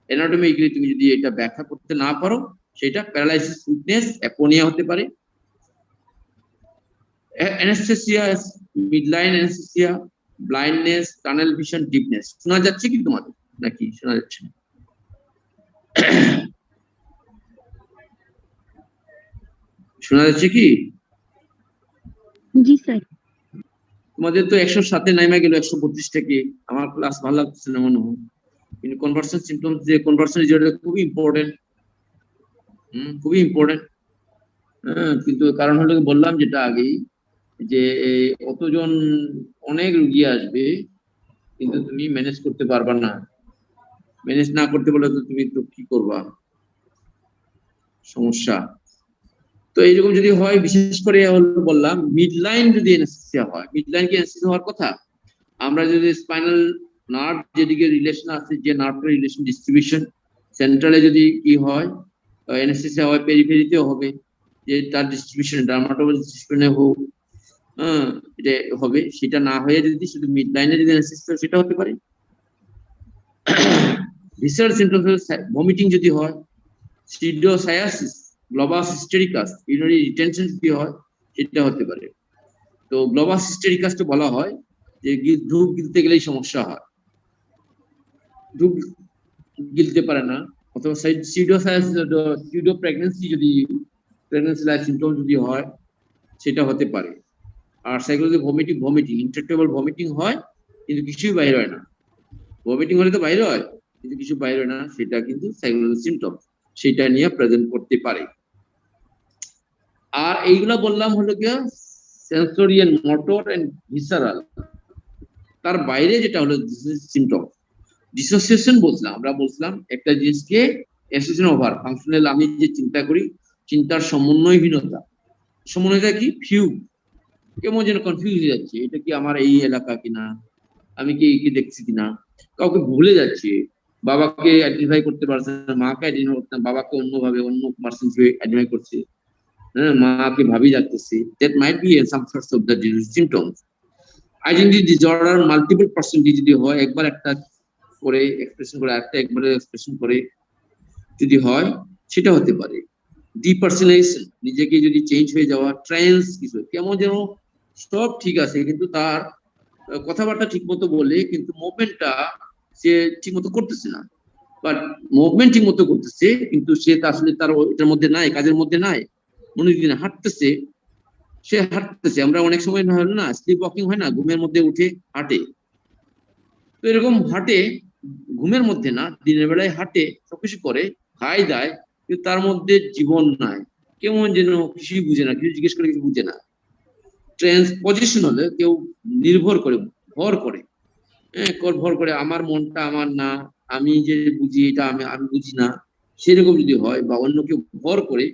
অ্যানাটমিক্যালি তুমি যদি এটা ব্যাখ্যা করতে না পারো, সেটা প্যারালাইসিস, উইকনেস, অ্যাপোনিয়া হতে পারে। Anaesthesia, midline anaesthesia, blindness, tunnel vision, deepness. শোনা যাচ্ছে কি তোমাদের নাকি শোনা যাচ্ছে না? শোনা যাচ্ছে কি? জি স্যার। তোমাদের তো 107-এ নাইমা গেল 132 থেকে, আমার ক্লাস ভালো লাগছে না মনে হয়, কিন্তু কনভার্সন সিমটমস, যে কনভার্সন যেটা খুবই ইম্পর্টেন্ট, খুবই ইম্পর্টেন্ট। কিন্তু কারণ হলো বললাম যেটা আগেই, যে অতজন অনেক রুগী আসবে, কিন্তু তুমি ম্যানেজ করতে পারবা না, ম্যানেজ না করতে বলে তো তুমি তো কি করবা, সমস্যা। তো এইরকম যদি হয়, বিশেষ করে বললাম মিডলাইন যদি অ্যানেস্থেসিয়া হয়, মিডলাইন কি অ্যানেস্থেসিয়া হওয়ার কথা? আমরা যদি স্পাইনাল নার্ভ যেদিকে রিলেশন আছে, যে নার্ভের রিলেশন ডিস্ট্রিবিউশন, সেন্ট্রালে যদি কি হয় অ্যানেস্থেসিয়া হয়, পেরিফেরিতেও হবে, যে তার ডিস্ট্রিবিউশন ডার্মাটোবাল ডিস্ট্রিবিউশনে হোক, এটা হবে। সেটা না হয়ে যদি শুধু মিড লাইনে যদি অ্যানেস্থেসিয়া, সেটা হতে পারে। ভিসারাল সিমটমস, ভমিটিং যদি হয়, সিডোসায়াসিস, গ্লোবাস হিস্টেরিকাস, ইউরিনারি রিটেনশন যদি হয়, সেটা হতে পারে। তো গ্লোবাস হিস্টেরিকাসটা বলা হয় যে ধূপ গিলতে গেলেই সমস্যা হয়, ধূপ গিলতে পারে না, অথবা সিডোসায়াসিস, সিডো প্রেগন্যান্সি, যদি প্রেগন্যান্সি লাইক সিমটম যদি হয়, সেটা হতে পারে। আর সাইকোলজি ভমিটিং, ইন্ট্রাক্টেবল ভমিটিং হয়, কিন্তু কিছুই বাইরে হয় না। ভমিটিং হলে তো বাইরে হয়, কিন্তু কিছু বাইরে হয় না, সেটা কিন্তু সাইকোলজি সিমটম, সেটা নিয়ে প্রেজেন্ট করতে পারে। আর এইগুলা বললাম হলো গিয়ে সেন্সোরিয়াল, মোটর এন্ড ভিসারাল। তার বাইরে যেটা হলো সিমটম, ডিসোসিয়েশন বলছিলাম, আমরা বলছিলাম একটা জিনিসকে অ্যাসোসিয়েশন ওভার ফাংশনাল, আমি যে চিন্তা করি, চিন্তার সমন্বয়হীনতা। সমন্বয়টা কি? ফিউ, কেমন যেন কনফিউজ হয়ে যাচ্ছে, এটা কি আমার এই এলাকা কিনা, আমি কি কি দেখছি কিনা, কাউকে ভুলে যাচ্ছে, বাবাকে আইডেন্টিফাই করতে পারছে না, মাকে আইডেন্টিফাই করতে, বাবাকে অন্যভাবে অন্য পার্সন আইডেন্টিফাই করছে, হ্যাঁ, মাকে ভাবি যাচ্ছে। That might be some sorts of the symptoms. Identity disorder, multiple personality যদি হয়, একবার একটা করে এক্সপ্রেশন করে, একটা একবারে এক্সপ্রেশন করে যদি হয়, সেটা হতে পারে। ডিপার্সোনালাইজেশন, নিজেকে যদি চেঞ্জ হয়ে যাওয়া, ট্রান্স কিছু কেমন যেন সব ঠিক আছে কিন্তু তার কথাবার্তা ঠিক মতো বলে কিন্তু মুভমেন্টটা সে ঠিক মতো করতেছে না, বাট মুভমেন্ট ঠিক মতো করতেছে কিন্তু সে আসলে তার এটার মধ্যে নাই, কাজের মধ্যে নাই, মনোযোগী না, হাঁটতেছে, সে হাঁটতেছে। আমরা অনেক সময় হয় না, স্লিপ ওয়াকিং হয় না, ঘুমের মধ্যে উঠে হাঁটে, তো এরকম হাঁটে ঘুমের মধ্যে না, দিনের বেলায় হাঁটে, সবকিছু করে, খায় দায়, কিন্তু তার মধ্যে জীবন নাই, কেমন যেন কিছুই বুঝে না, কিছু জিজ্ঞেস করে কিছু বুঝে না। ট্রান্সপজিশন হলে কেউ নির্ভর করে, ভর করে, হ্যাঁ ভর করে, আমার মনটা আমার না, আমি যে বুঝি এটা আমি আমি বুঝি না, সেরকম যদি হয় বা অন্য কেউ ভর করে,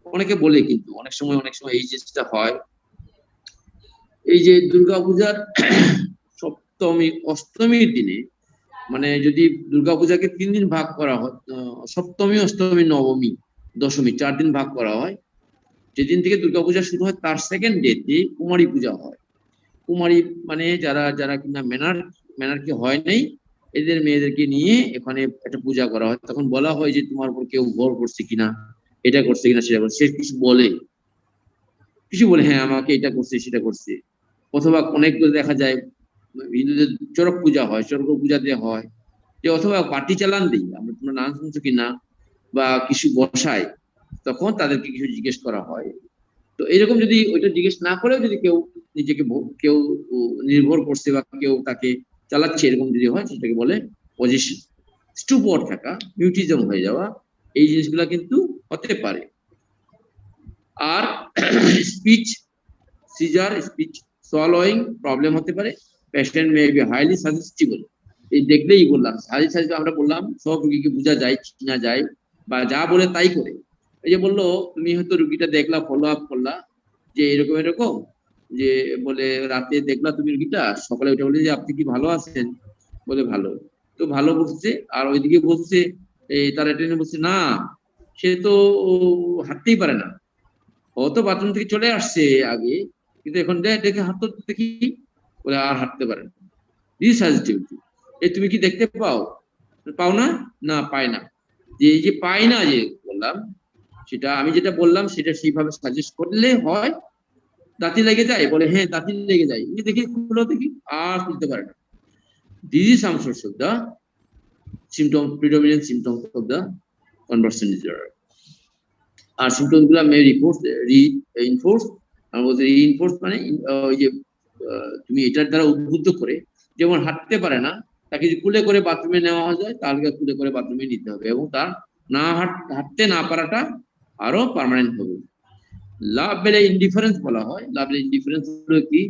অনেকে বলে কিন্তু অনেক সময় এই জিনিসটা হয়। এই যে দুর্গাপূজার সপ্তমী অষ্টমীর দিনে, মানে যদি দুর্গাপূজাকে 3 দিন ভাগ করা হয়, সপ্তমী অষ্টমী নবমী দশমী 4 দিন ভাগ করা হয়, যেদিন থেকে দুর্গাপূজা শুরু হয় তার সেকেন্ড ডেতে কুমারী পূজা হয়। কুমারী মানে যারা যারা কিনা মেনার্কি হয় নাই, এদের মেয়েদেরকে নিয়ে এখানে একটা পূজা করা হয়। তখন বলা হয় যে তোমার উপর কেউ ভর করছে কিনা, এটা করছে কিনা সেটা করছে, সে কিছু বলে হ্যাঁ আমাকে এটা করছে সেটা করছে। অথবা অনেক দেখা যায় হিন্দুদের চড়ক পূজা হয়, চড়ক পূজাতে হয় যে অথবা পার্টি চালান দিই আমরা, তোমরা নাম শুনছো কিনা, বা কিছু বসায়, তখন তাদেরকে কিছু জিজ্ঞেস করা হয়। তো এরকম যদি ওইটা জিজ্ঞেস না করেও যদি কেউ নিজেকে কেউ নির্ভর করছে বা কেউ তাকে চালাচ্ছে, এরকম যদি হয় সেটাকে বলে পজিশন। স্টুপর থাকা, মিউটিজম হয়ে যাওয়া, এই জিনিসগুলা কিন্তু হতে পারে। আর speech seizure, speech swallowing problem হতে পারে। Patient may be highly suggestible, এই দেখলেই বললাম হাইলি সাজেস্টিবল, আমরা বললাম সব রোগীকে বোঝা যায় চিনা যায় বা যা বলে তাই করে। এই যে বললো তুমি হয়তো রুগীটা দেখলা, ফলো আপ করলা যে এরকম এরকম, যে বলে রাতে দেখলা তুমি রুগীটা, সকালে উঠে বলে যে আপনি কি ভালো আছেন, বলে ভালো, তো ভালো বলছে, আর ওইদিকে বলছে এই তার অ্যাটেন্ডেন্ট বলছে না সে তো হাঁটতেই পারে না, ও তো বাথরুম থেকে চলে আসছে আগে, কিন্তু এখন দেখে হাঁটতে দেখি, বলে আর হাঁটতে পারে না। ডিসসাজেস্টিভিটি, এই তুমি কি দেখতে পাও, পাও না, না পায় না, যে এই যে পাই না যে বললাম, সেটা আমি যেটা বললাম সেটা সেইভাবে সাজেস্ট করলে হয়। দাঁতি লেগে যায়, বলে হ্যাঁ দাঁতি লেগে যায়, দেখি খুলো দেখি, আর খুলতে পারে না। This is some source of the symptom, predominant symptoms of the conversion disorder. আর সিমটমস গুলা মে রিইনফোর্স, আমরা বলছি রিইনফোর্স মানে ওই যে তুমি এটার দ্বারা উদ্বুদ্ধ করে, যেমন হাঁটতে পারে না তাকে যদি কুলে করে বাথরুমে নেওয়া যায়, তাহলে কুলে করে বাথরুমে নিতে হবে, এবং তার না হাঁটতে না পারাটা আরো পার্মানেন্ট হবে। লাভ বেলে ইনডিফারেন্স বলা হয়। লাভ বেলে ইনডিফারেন্স হলো কি,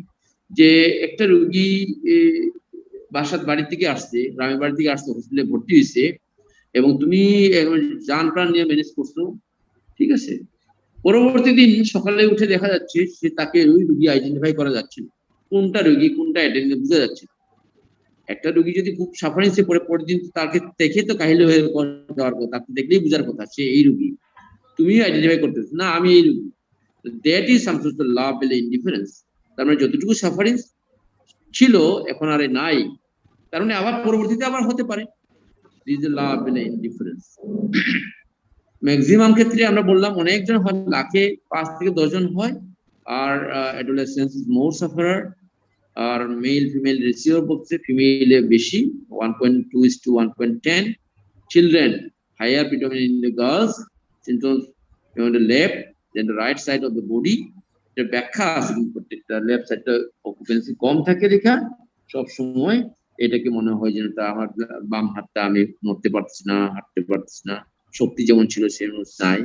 যে একটা রোগী বাড়ি থেকে আসছে, গ্রামের বাড়ি থেকে আসছে, হসপিটালে ভর্তি হয়েছে, এবং তুমি যান প্রাণ নিয়ে ম্যানেজ করছো, ঠিক আছে, পরবর্তী দিন সকালে উঠে দেখা যাচ্ছে সে তাকে ওই রোগী আইডেন্টিফাই করা যাচ্ছে না, কোনটা রোগী কোনটা অ্যাটেন্ডেন্ট বোঝা যাচ্ছে না। একটা রোগী যদি খুব সাফারিংসে পড়ে, পরের দিন তাকে দেখে তো কাহিল হয়ে যাওয়ার কথা, তাকে দেখলেই বোঝার কথা সে এই রোগী, তুমি আইডেন্টিফাই করতেছো না আমি এই রোগী। দ্যাট ইজ সামথিং টু লাভ বেলে ইনডিফারেন্স। তার মানে যতটুকু সাফারিংস ছিল এখন আর নাই, তার মানে আবার পরবর্তীতে আবার হতে পারে। দিস ইজ লাভ বেলে ইনডিফারেন্স। ম্যাক্সিমাম ক্ষেত্রে আমরা বললাম অনেকজন হয়, লাখে 5 থেকে 10 জন হয়। আর অ্যাডোলেসেন্স ইজ মোর সাফারার, আর মেল ফিমেল রেশিও বলছে ফিমেলে বেশি 1.2:1.10, children higher predominant in the girls, symptoms on the left then the right side of the body। এর ব্যাখ্যা আছে প্রত্যেকটা, লেফট সাইডটা অকুপেন্সি কম থাকে দেখা সব সময়, এটাকে মনে হয় যেন আমার বাম হাতটা আমি নড়তে পারছি না, হাঁটতে পারছি না, শক্তি যেমন ছিল সেরকম নাই,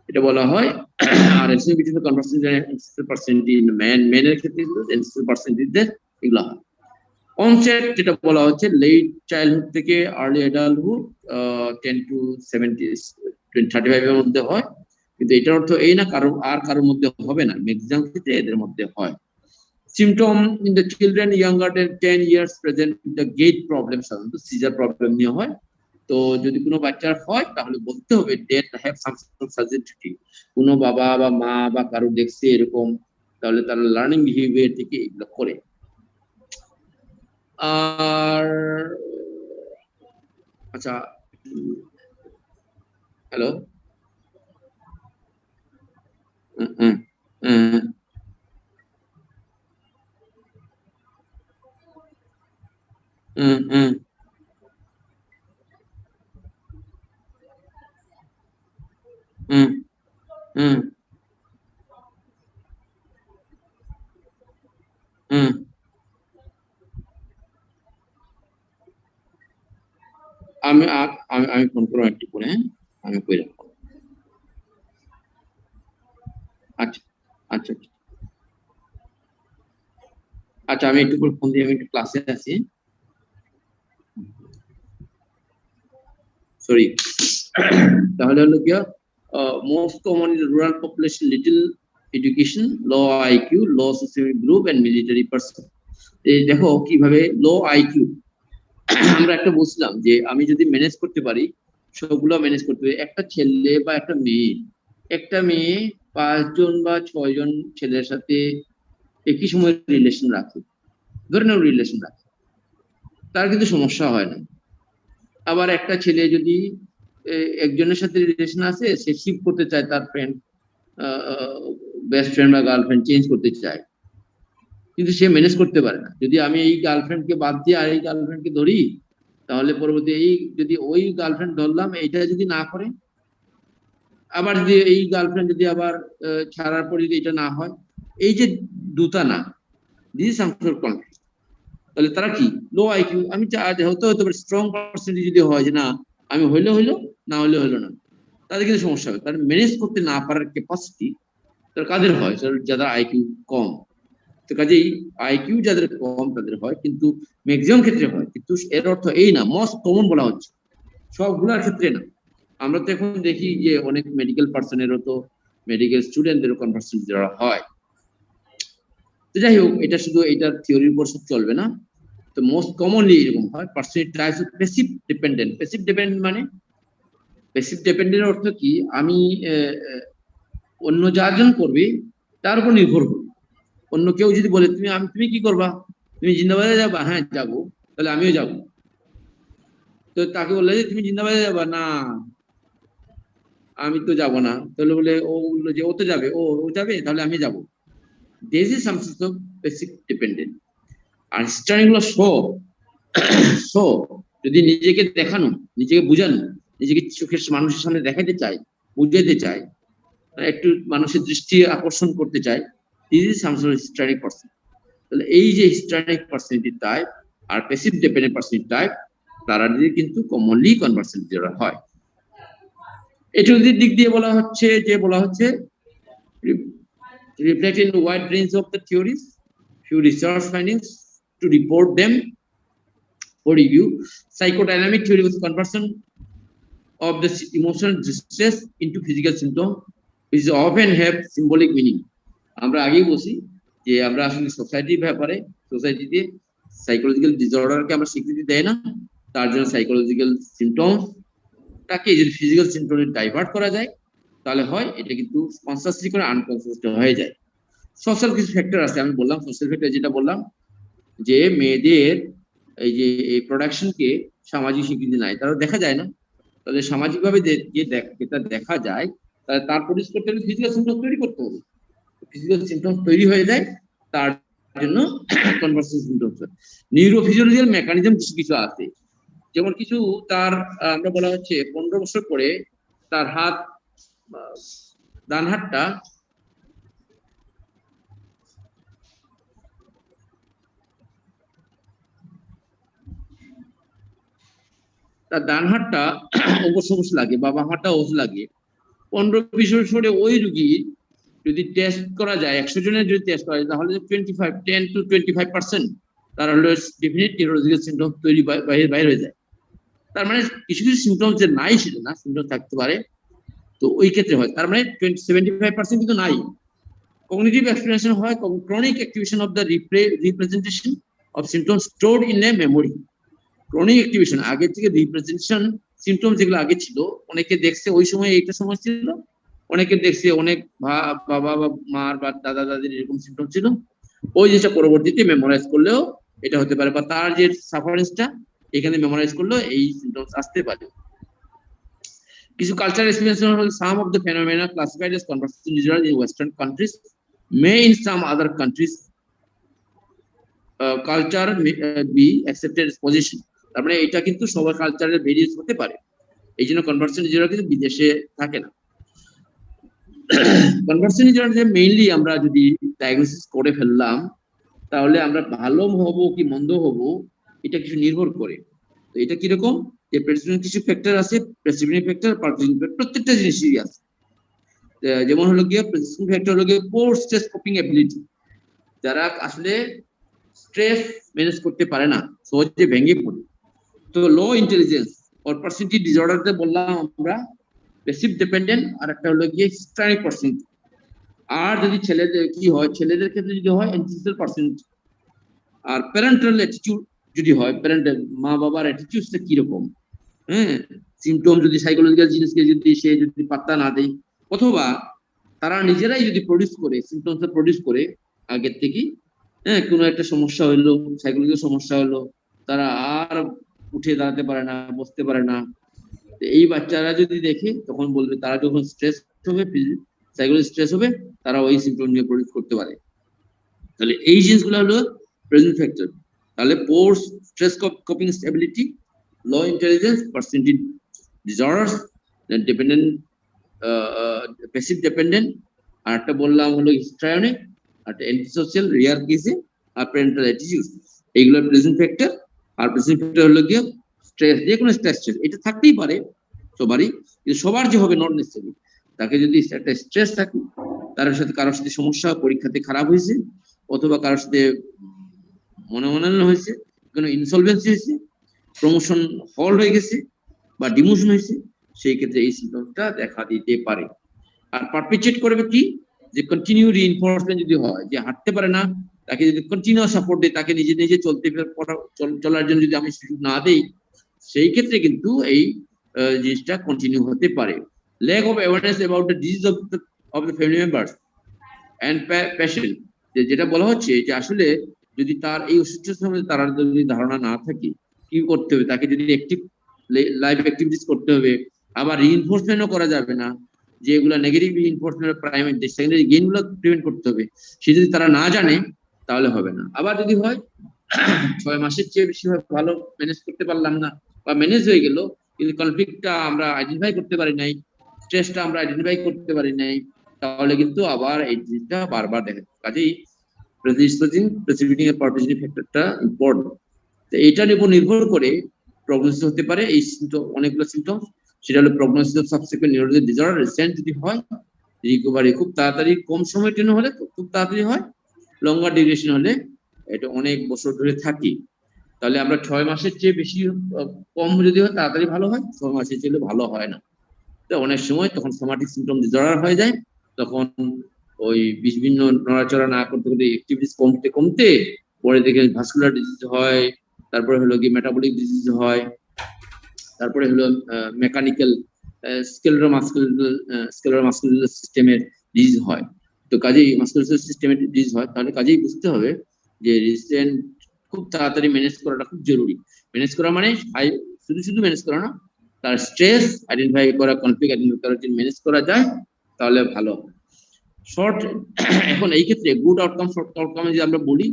এটা বলা হয়। আর extreme between the conversant percentage in মেনের ক্ষেত্রে পার্সেন্টেজদের এগুলো হয়। অনসেট যেটা বলা হচ্ছে লেট চাইল্ডহুড থেকে আর্লি অ্যাডাল্টহুড 10 to 35 এর মধ্যে হয়, কিন্তু এটার অর্থ এই না কারোর মধ্যে হবে না, ম্যাক্সিমাম ক্ষেত্রে এদের মধ্যে হয়। Symptom in the children younger than 10 years present the gait problem, সাধারণত সিজার প্রবলেম নিয়ে হয়। তো যদি কোনো বাচ্চার হয় তাহলে বলতে হবে ডেট হ্যাভ সাম সাজেস্টিভ, কোনো বাবা বা মা বা কারো দেখছে এরকম, তাহলে তারা লার্নিং বিহেভিয়ার থেকে এগুলো করে। আর আচ্ছা, হ্যালো, আমি ফোন করবো একটু পরে, হ্যাঁ আমি কইরা। আচ্ছা আচ্ছা আচ্ছা আমি একটু পরে ফোন দিয়ে, আমি একটু ক্লাসে আছি, সরি। তাহলে হলো কি, most common in rural population, little education, low IQ, low social group and military person. এই দেখো কিভাবে লো আইকিউ আমরা একটা বুঝলাম যে আমি যদি ম্যানেজ করতে পারি, সবগুলো ম্যানেজ করতে পারি। একটা ছেলে বা একটা মেয়ে 5 জন বা 6 জন ছেলের সাথে একই সময় রিলেশন রাখে, ধরে নাও রিলেশন রাখে, তার কিন্তু সমস্যা হয় না। আবার একটা ছেলে যদি একজনের সাথে রিলেশন আছে, সে শিফট করতে চায়, তার ফ্রেন্ড, বেস্ট ফ্রেন্ড বা গার্লফ্রেন্ড চেঞ্জ করতে চায়, কিন্তু সে ম্যানেজ করতে পারে না। যদি আমি এই গার্লফ্রেন্ডকে বাদ দিয়ে আর এই গার্লফ্রেন্ডকে ধরি, তাহলে পরবর্তী এই যদি ওই গার্লফ্রেন্ড ধরলাম, এইটা যদি না করে, আবার যদি এই গার্লফ্রেন্ড যদি আবার ছাড়ার পর যদি এটা না হয়, এই যে দুটা না, দিস সামথিং কনফ্লিক্ট। তাহলে তারা কি লো আইকিউ। আমি হতে পারে স্ট্রং পার্সেন্টেজ যদি হয় যে না আমি হইলো না হইলো না, তাদের কিন্তু সমস্যা হবে। কারণ ম্যানেজ করতে না পারার ক্যাপাসিটি তার কাদের হয়, যাদের আইকিউ কম। তো কাজেই আইকিউ যাদের কম তাদের হয়, কিন্তু ম্যাক্সিমাম ক্ষেত্রে হয়। কিন্তু এর অর্থ এই না মোস্ট কমন বলা হচ্ছে, সবগুলোর ক্ষেত্রে না। আমরা তো এখন দেখি যে অনেক মেডিকেল পার্সনেরও তো, মেডিকেল স্টুডেন্টদেরও কনভার্সন যারা হয়। তো যাই হোক, এটা শুধু এটার থিওরির উপর চলবে না। তো মোস্ট কমনলি এরকম হয়। Personality types of passive dependent. Passive dependent মানে, প্যাসিভ ডিপেন্ডেন্টের অর্থ কি, আমি অন্য যাজন করবে তার উপর নির্ভর করব। অন্য কেউ যদি বলে তুমি কি করবা, তুমি জিন্দাবাদে যাবা, হ্যাঁ যাবো, তাহলে আমিও যাব। তো তাকে বললে যে তুমি জিন্দাবাদে যাবা, না আমি তো যাব না, তাহলে বলে ও বললো যে ও তো যাবে, ও যাবে, তাহলে আমি যাব। This is something of passive dependent. আর স্টার্নিং হলো শো, যদি নিজেকে দেখানো, নিজেকে বুঝানো, নিজেকে চোখের মানুষের সামনে দেখাতে চাই, বুঝাতে চাই, একটু মানুষের দৃষ্টি আকর্ষণ করতে চাই, দিস ইজ সামথিং হিস্ট্যারিক পারসন। তাহলে এই যে হিস্ট্যারিক পার্সোনালিটি টাইপ আর প্যাসিভ ডিপেন্ডেন্ট পার্সোনালিটি টাইপ, তারা দিয়ে কিন্তু কমনলি কনভার্সেন্ট যারা হয়। এটার দিক দিয়ে বলা হচ্ছে reflecting the wide range of the theories, few research findings to report them for review. Psychodynamic theory was conversion of the emotional distress into physical symptom, which often have symbolic meaning. আমরা আগেই বলছি যে আমরা আসলে সোসাইটির ব্যাপারে, সোসাইটিতে psychological ডিসঅর্ডারকে আমরা স্বীকৃতি দেয় না, তার জন্য সাইকোলজিক্যাল সিমটমটাকে যদি ফিজিক্যাল সিমটমে ডাইভার্ট করা যায়, তাহলে হয় এটা কিন্তু কনসাসলি করে আনকনসাসলি হয়ে যায়। সোশ্যাল কিছু ফ্যাক্টর আছে, আমি বললাম সোশ্যাল ফ্যাক্টর, যেটা বললাম যে মেয়েদের এই যে এই প্রোডাকশনকে সামাজিক স্বীকৃতি নাই, তারা দেখা যায় না। তাহলে সামাজিকভাবে যেটা দেখা যায়, তাহলে তার প্রডিউস করতে হলে ফিজিক্যাল সিমটম তৈরি করতে হবে। ফিজিক্যাল সিমটম তৈরি হয়ে যায়, তার জন্য কনভার্সেশন সিমটমস। নিউরোফিজিওলজিক্যাল মেকানিজম কিছু আছে, যেমন কিছু তার আমরা বলা হচ্ছে 15 বছর পরে তার হাত, ডান হাতটা অবশ লাগে বা বাম হাতটা অবশ লাগে। 15-20 বছরে ওই রুগী যদি টেস্ট করা যায়, 100 জনের যদি টেস্ট করা যায়, তাহলে 10 to 25% তার হলো ডেফিনিট নিউরোলজিক্যাল সিমটম তৈরি বাইরে হয়ে যায়। তার মানে কিছু সিমটম যে নাই সেটা না, সিমটম থাকতে পারে, তো ওই ক্ষেত্রে হয়। তার মানে 75% কিন্তু নাই। কগনিটিভ এক্সপ্লেনেশন হয় chronic activation of the representation of symptom stored in a memory. Chronic activation, আগে থেকে রিপ্রেজেন্টেশন সিমটম যেগুলো আগে ছিল, অনেকে দেখছে ওই সময় এইটা সমস্যা ছিল, অনেকে দেখছে অনেক বাবা বা মার বা দাদা দাদির এরকম সিমটম ছিল, ওই জিনিসটা পরবর্তীতে মেমোরাইজ করলেও এটা হতে পারে, বা তার যে সাফারেন্সটা এখানে মেমোরাইজ করলেও এই সিমটমস আসতে পারে। কিছু কালচারাল এক্সপেরিয়েন্স হল some of the phenomena classified as conversation disorder in western countries may in some other countries culture be accepted position. তার মানে এটা কিন্তু সবার কালচারের ভেরিয়েন্স হতে পারে, এই জন্য কনভার্সেশন ডিসঅর্ডার কিন্তু বিদেশে থাকে না। কনভার্সেশন ডিসঅর্ডার মেইনলি আমরা যদি ডায়াগনোসিস করে ফেললাম তাহলে আমরা ভালো হব কি মন্দ হব এটা কিছু নির্ভর করে। তো এটা কিরকম, যে প্রেসিডেন্ট কিছু ফ্যাক্টর আছে, প্রেসিডেন্ট ফ্যাক্টর, প্রত্যেকটা জিনিসই আছে। যেমন হলো গিয়ে প্রেসিডেন্ট ফ্যাক্টর হলো গিয়ে পোর স্ট্রেস কোপিং এবিলিটি, যারা আসলে স্ট্রেস ম্যানেজ করতে পারে না, সহজে ভেঙে পড়ে। তো লো ইন্টেলিজেন্স অর পার্সোনালিটি ডিসঅর্ডারতে বললাম আমরা প্যাসিভ ডিপেন্ডেন্ট, আর একটা হলো গিয়ে হিস্ট্রিক পার্সোনালিটি। আর যদি ছেলেদের কি হয়, ছেলেদের ক্ষেত্রে যদি হয় অ্যান্টিসোশিয়াল পার্সোনালিটি। আর প্যারেন্টাল অ্যাটিটিউড যদি হয়, প্যারেন্টাল মা বাবার অ্যাটিটিউডটা কিরকম, হ্যাঁ, সিমটম যদি সাইকোলজিক্যাল জিনিসকে যদি সে যদি পাত্তা না দেয়, অথবা তারা নিজেরাই যদি প্রডিউস করে, সিমটমসটা প্রডিউস করে আগের থেকে, হ্যাঁ, কোনো একটা সমস্যা হইলো, সাইকোলজিক্যাল সমস্যা হলো, তারা আর উঠে দাঁড়াতে পারে না, বসতে পারে না, এই বাচ্চারা যদি দেখে তখন বলবে, তারা যখন স্ট্রেস হবে, সাইকোলজিক্যাল স্ট্রেস হবে, তারা ওই সিমটম নিয়ে প্রডিউস করতে পারে। তাহলে এই জিনিসগুলো হলো প্রেজেন্ট ফ্যাক্টর। তাহলে poor stress coping stability, low intelligence, personality disorders, dependent, passive dependent, আর একটা বললাম হলো হিস্ট্রায়নিক, আর অ্যান্টিসোশিয়াল রিয়ার কেসে, আর প্যারেন্টাল অ্যাটিটিউড, এইগুলো প্রেজেন্ট ফ্যাক্টর। আর প্রেজেন্ট ফ্যাক্টর হলো গিয়ে স্ট্রেস, যে কোনো স্ট্রেস, এটা থাকতেই পারে সবারই, কিন্তু সবার যে হবে নট নেসেসারি। তাকে যদি একটা স্ট্রেস থাকে, তার সাথে কারোর সাথে সমস্যা, পরীক্ষাতে খারাপ হয়েছে, অথবা কারোর সাথে মনোমালিন্য হয়েছে, কোনো ইনসলভেন্সি হয়েছে, প্রমোশন হল হয়ে গেছে বা ডিমোশন হয়েছে, সেই ক্ষেত্রে এই সিমটমটা দেখা দিতে পারে। আর পারপিচুয়েট করবে কি, যে কন্টিনিউ রিইনফোর্সমেন্ট যদি হয়, যে হাঁটতে পারে না, তাকে যদি কন্টিনিউ সাপোর্ট দেয়, তাকে নিজে নিজে চলতে চলার জন্য যদি আমি সুযোগ না দেই, সেই ক্ষেত্রে কিন্তু এই জিনিসটা কন্টিনিউ হতে পারে। Lack of awareness about the disease of the family members and patient, যেটা বলা হচ্ছে যে আসলে যদি তার এই অসুস্থতার সম্বন্ধে তার যদি ধারণা না থাকে, কি করতে হবে, তাকে যদি অ্যাক্টিভ লাইফ অ্যাক্টিভিটিস করতে হবে, আবার রিইনফোর্সমেন্টও করা যাবে না, যেগুলো নেগেটিভ রিইনফোর্সমেন্ট, প্রাইমারি সেকেন্ডারি গেইনগুলো প্রিভেন্ট করতে হবে, সে যদি তারা না জানে তাহলে হবে না। আবার যদি হয় 6 মাসের চেয়ে বেশি হয়, ভালো ম্যানেজ করতে পারলাম না, বা ম্যানেজ হয়ে গেল কিন্তু কনফ্লিক্টটা আমরা আইডেন্টিফাই করতে পারি নাই, স্ট্রেসটা আমরা আইডেন্টিফাই করতে পারি নাই, তাহলে কিন্তু আবার এই জিনিসটা বারবার দেখা যায়। কাজেই প্রেসিপিটিং এর পারপিচুয়েটিং ফ্যাক্টরটা ইম্পর্টেন্ট। তো এইটার উপর নির্ভর করে প্রগনোসিস হতে পারে। এই সিমটম, অনেকগুলো সিমটম, সেটা হলো prognosis of subsequent neurological disorder, recent যদি হয়, রিকভারি খুব তাড়াতাড়ি, কম সময়ের জন্য হলে খুব তাড়াতাড়ি হয়, লঙ্গার ডিউরেশন হলে এটা অনেক বছর ধরে থাকি। তাহলে আমরা 6 মাসের চেয়ে বেশি, কম যদি হয় তাড়াতাড়ি ভালো হয়, 6 মাসের চেয়ে ভালো হয় না। তো অনেক সময় তখন সোমাটিক সিমটম ডিসঅর্ডার হয়ে যায়, তখন ওই বিভিন্ন নড়াচড়া না করতে করতে, অ্যাক্টিভিটিস কমতে কমতে পরে দেখে ভাস্কুলার ডিজিজ হয়, তারপরে হলো কি মেটাবলিক ডিজিজ হয়, তারপরে হলো মেকানিক্যাল স্কেলেরাল মাসকুলার সিস্টেমের ডিজিজ হয়। তো কাজেই মাসকুলার সিস্টেমের ডিজিজ হয়, তাহলে কাজেই বুঝতে হবে যে রিসেন্ট খুব তাড়াতাড়ি ম্যানেজ করাটা খুব জরুরি। ম্যানেজ করা মানে শুধু ম্যানেজ করা না, তার স্ট্রেস আইডেন্টিফাই করা, কনফ্লিক্ট আইডেন্টিফাই করা, যদি ম্যানেজ করা যায় তাহলে ভালো। শর্ট, এখন এই ক্ষেত্রে গুড আউটকাম, শর্ট আউটকাম যদি আমরা বলি,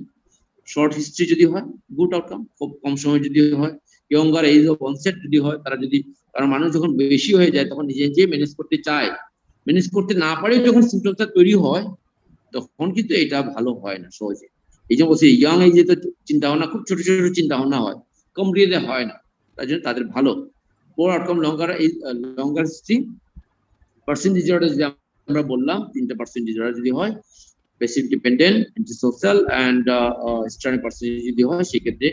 শর্ট হিস্ট্রি যদি হয় গুড আউটকাম, খুব কম সময় যদি হয়, ইয়ঙ্গার এজ অফ অনসেট যদি হয়, তারা যদি, কারণ মানুষ যখন বেশি হয়ে যায় তখন নিজে নিজে ম্যানেজ করতে চায়, ম্যানেজ করতে না পারে যখন সিমটমটা তৈরি হয়, তখন কিন্তু এটা ভালো হয় না সহজে। এই যে বলছি ইয়াং এজে তো চিন্তা ভাবনা, খুব ছোট ছোট চিন্তা ভাবনা হয়, কম রিয়েলে হয় না, তার জন্য তাদের ভালো। Poor outcome, longer history, percent disorder যে আমরা বললাম 3টা পার্সেন্ট ডিসঅর্ডার যদি হয়, passive dependent, antisocial and histrionic personality যদি হয়, সেক্ষেত্রে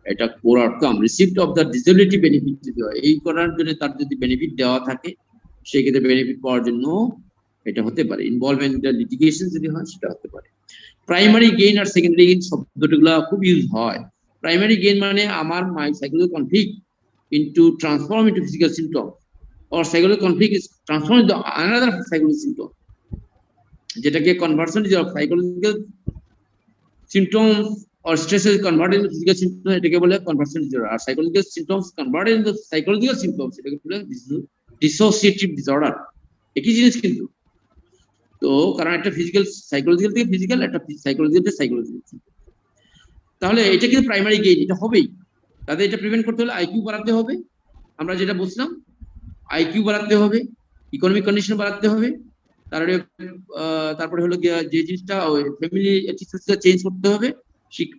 এটা poor outcome. Receipt of the disability benefit যদি হয়, এই করার জন্য তার যদি বেনিফিট দেওয়া থাকে, সেক্ষেত্রে বেনিফিট পাওয়ার জন্য এটা হতে পারে। ইনভলভমেন্ট ইন দ্য লিটিগেশন যদি হয়, সেটা হতে পারে। প্রাইমারি গেইন আর সেকেন্ডারি গেইন শব্দগুলো খুব ইউজ হয়। প্রাইমারি গেইন মানে আমার my psychological conflict into transform into physical symptom, or psychological conflict is transformed into another psychological symptom, যেটাকে conversion of psychological symptoms or stress is converted into physical symptoms, এটাকে বলে conversion disorder. আর psychological symptoms converted into psychological symptoms, এটাকে বলে dissociative disorder, একই জিনিস কিন্তু। তো কারণ একটা ফিজিক্যাল সাইকোলজিক্যাল থেকে ফিজিক্যাল, একটা সাইকোলজিক্যাল থেকে সাইকোলজিক্যাল। তাহলে এটা কিন্তু প্রাইমারি গেইন, এটা হবেই। তাদের এটা প্রিভেন্ট করতে হলে আইকিউ বাড়াতে হবে, আমরা যেটা বলছিলাম আইকিউ বাড়াতে হবে, ইকোনমিক কন্ডিশন বাড়াতে হবে, তারপরে হলো গিয়া যে জিনিসটা ওই ফ্যামিলি অ্যাটিটিউডটা চেঞ্জ করতে হবে,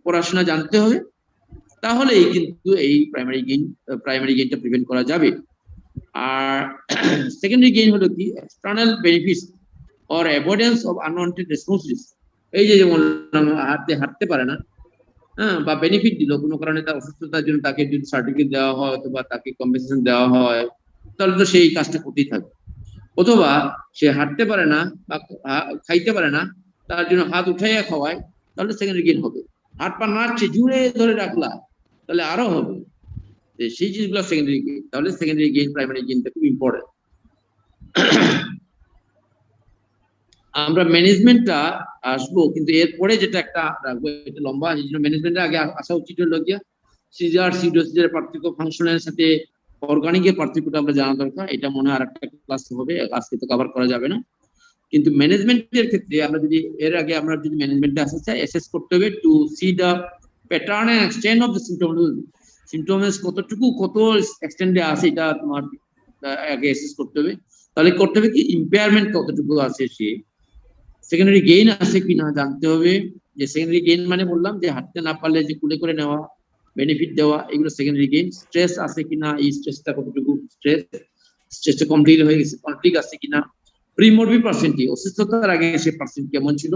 পড়াশোনা জানতে হবে, তাহলেই কিন্তু এই প্রাইমারি গেইনটা প্রিভেন্ট করা যাবে। আর সেকেন্ডারি গেইন হলো কি external benefits or avoidance of unwanted responsibilities. এই যে যেমন হাঁটতে পারে না, হ্যাঁ, বা বেনিফিট দিল কোনো কারণে, তার অসুস্থতার জন্য তাকে যদি সার্টিফিকেট দেওয়া হয় অথবা তাকে কম্পেনসেশন দেওয়া হয়, তাহলে তো সেই কাজটা করতেই থাকবে। অথবা সে হাঁটতে পারে না বা খাইতে পারে না, তার জন্য হাত উঠাইয়া খাওয়ায়, তাহলে সেকেন্ডারি গেইন হবে। হাত পা নাড়ছে, জুড়ে ধরে রাখলা, তাহলে আরো হবে। সেই জিনিসগুলো সেকেন্ডারি গেইন। তাহলে সেকেন্ডারি গেইন প্রাইমারি গেইনটা খুব ইম্পর্টেন্ট। আমরা ম্যানেজমেন্টটা আসবো, কিন্তু এরপরে যেটা একটা রাখবো, এটা লম্বা, এই জন্য ম্যানেজমেন্টের আগে আসা উচিত হলো গিয়া সিজার সিডোসিডের পার্থক্য, ফাংশনের সাথে অর্গানিকের পার্থক্যটা আমরা জানা দরকার। এটা মনে হয় আরেকটা ক্লাস হবে, আজকে তো কভার করা যাবে না। কিন্তু ম্যানেজমেন্টের ক্ষেত্রে আমরা যদি এর আগে আমরা যদি ম্যানেজমেন্টে আসতে চাই, অ্যাসেস করতে হবে to see the pattern and extent of the symptoms, কতটুকু কত এক্সটেন্ডে আছে এটা তোমার আগে অ্যাসেস করতে হবে। তাহলে করতে হবে কি ইম্পেয়ারমেন্ট কতটুকু আছে, সে সেকেন্ডারি গেইন আছে কিনা জানতে হবে। যে সেকেন্ডারি গেইন মানে বললাম যে হাঁটতে না পারলে যে কুলে করে নেওয়া, বেনিফিট দেওয়া, এগুলো সেকেন্ডারি গেইন। স্ট্রেস আছে কিনা, এই স্ট্রেসটা কতটুকু, স্ট্রেসটা কমপ্লিট হয়ে গেছে, কনফ্লিক্ট আছে কিনা, প্রিমরবিড পার্সেন্টি, অসুস্থতার আগে সে পার্সেন্ট কেমন ছিল,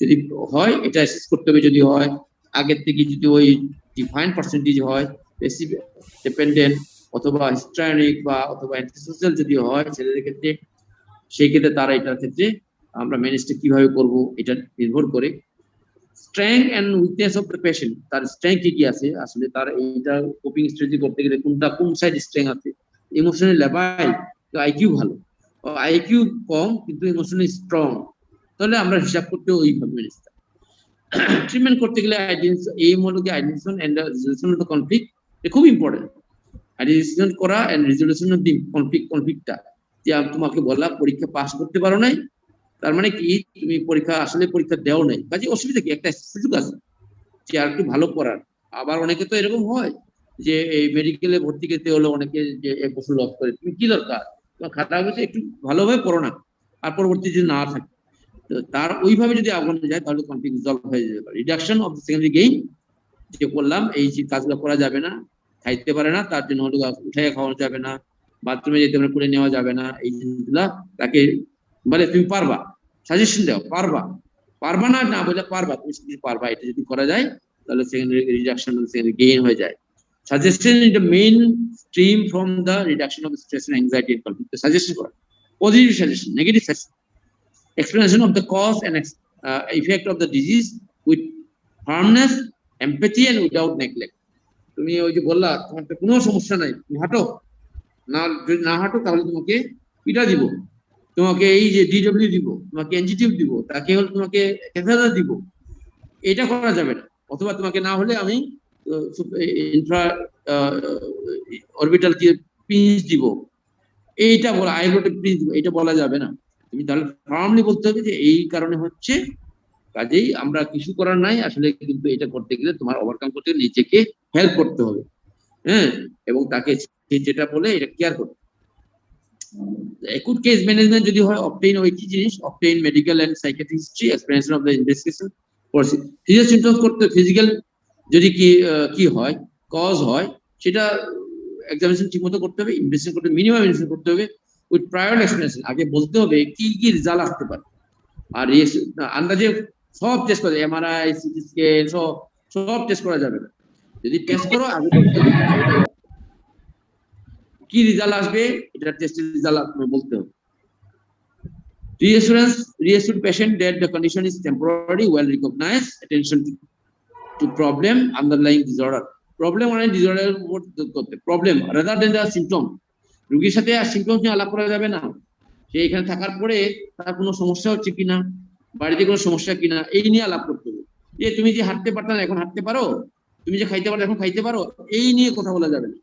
যদি হয় এটা অ্যাসেস করতে হবে। যদি হয় আগের থেকে, যদি ওই ডিফাইন্ড পার্সেন্টেজ হয়, বেশি ডিপেন্ডেন্ট অথবা হিস্ট্রায়নিক বা অথবা অ্যান্টিসোশিয়াল যদি হয় ছেলেদের ক্ষেত্রে, সেই ক্ষেত্রে তারা এটার ক্ষেত্রে আমরা ম্যানেজটা কিভাবে করব এটা নির্ভর করে। Strength and weakness of the patient, তার স্ট্রেংথ কি আছে, আসলে তার এইটা কোপিং স্ট্র্যাটেজি করতে গেলে কোন সাইড স্ট্রেংথ আছে, ইমোশনাল লেভেল, আইকিউ ভালো, আইকিউ কম কিন্তু ইমোশনালি স্ট্রং, তাহলে আমরা হিসাব করতে ওইভাবে ম্যানেজটা। ট্রিটমেন্ট করতে গেলে এইম হলো কি identification and resolution of the conflict, এটা খুব ইম্পর্টেন্ট। আইডেন্টিফিকেশন করা এন্ড রেজলিউশন অফ দি কনফ্লিক্টটা, যে তোমাকে বলা পরীক্ষা পাস করতে পারো নাই, তার মানে কি তুমি পরীক্ষা আসলে পরীক্ষা দেও নাই, কাজে অসুবিধা কি, একটা সুযোগ আছে যে আর একটু ভালো করার। আবার অনেকে তো এরকম হয় যে এই মেডিকেলে ভর্তি করতে হলো অনেকে, যে 1 বছর লস করে, তুমি কি দরকার, তোমার খাতা হয়েছে, একটু ভালোভাবে পড়ো না, আর পরবর্তী যদি না থাকে, তো তার ওইভাবে যদি আগানো যায় তাহলে কনফ্লিক্ট রিজলভ হয়ে যেতে পারে। Reduction of the secondary gain, যে করলাম এই যে কাজগুলো করা যাবে না, খাইতে পারে না, তার জন্য হলো উঠাইয়া খাওয়ানো যাবে না, বাথরুমে যেতে পারে করে নেওয়া যাবে না, এই জিনিসগুলা তাকে বলে তুমি পারবা, সাজেশন দাও, পারবা না, না বলে পারবা, তুমি পারবা, এটা যদি করা যায় তাহলে সেকেন্ডারি রিডাকশন সেকেন্ডারি গেইন হয়ে যায়। Suggestion is the main stream from the reduction of stress and anxiety and conflict. The suggestion, positive suggestion, negative suggestion, explanation of the cause and effect of the disease with firmness, empathy and without neglect. তুমি ওই যে বললা তোমার তো কোনো সমস্যা নাই, তুমি হাঁটো না, যদি না হাঁটো তাহলে তোমাকে পিটা দিব, তোমাকে এই যে ডিডব্লিউ দিব, তোমাকে এনজিটিভ দিব, তাকে হল তোমাকে ক্যাথেটার দিব, এটা করা যাবে না। অথবা তোমাকে না হলে আমি ইন্ট্রা অরবিটাল পিঞ্চ দিব, এইটা বলা, আইব্রোটিক পিঞ্চ দিব, এটা বলা যাবে না। তুমি তাহলে ফার্মলি বলতে হবে যে এই কারণে হচ্ছে, কাজেই আমরা কিছু করার নাই আসলে, কিন্তু এটা করতে গেলে তোমার ওভারকাম করতে গেলে নিজেকে হেল্প করতে হবে, হ্যাঁ, এবং তাকে যেটা বলে এটা কেয়ার করতে। acute case management যদি হয়, obtain ওই কি জিনিস, obtain medical and psychiatric history, explanation of the investigation, physical symptoms করতে, ফিজিক্যাল যদি কি হয়, কজ হয়, সেটা এক্সামিনেশন ঠিকমতো করতে হবে, ইনভেস্টিগেশন করতে, মিনিমাম ইনভেস্টিগেশন করতে হবে উইথ প্রায়র এক্সপ্লেনেশন, আগে বলতে হবে কি কি রেজাল্ট আসতে পারে। আর আন্দাজে সব টেস্ট করা, এমআরআই, সিটি স্ক্যান, সব টেস্ট করা যাবে না। যদি টেস্ট করো আগে কি রেজাল্ট আসবে, এটা টেস্টের রেজাল্ট আপনাকে বলতে হবে। reassure patient that the condition is temporary, well recognized, attention to problem, underlying disorder, problem মানে disorder করতে, problem rather than the symptom। রোগীর সাথে আর সিম্পটমস নিয়ে আলাপ করা যাবে না, সে এখানে থাকার পরে তার কোনো সমস্যা হচ্ছে কিনা, বাড়িতে কোনো সমস্যা কিনা, এই নিয়ে আলাপ করতে হবে। যে তুমি যে হাঁটতে পারতা না এখন হাঁটতে পারো, তুমি যে খাইতে পারো এখন খাইতে পারো, এই নিয়ে কথা বলা যাবে না।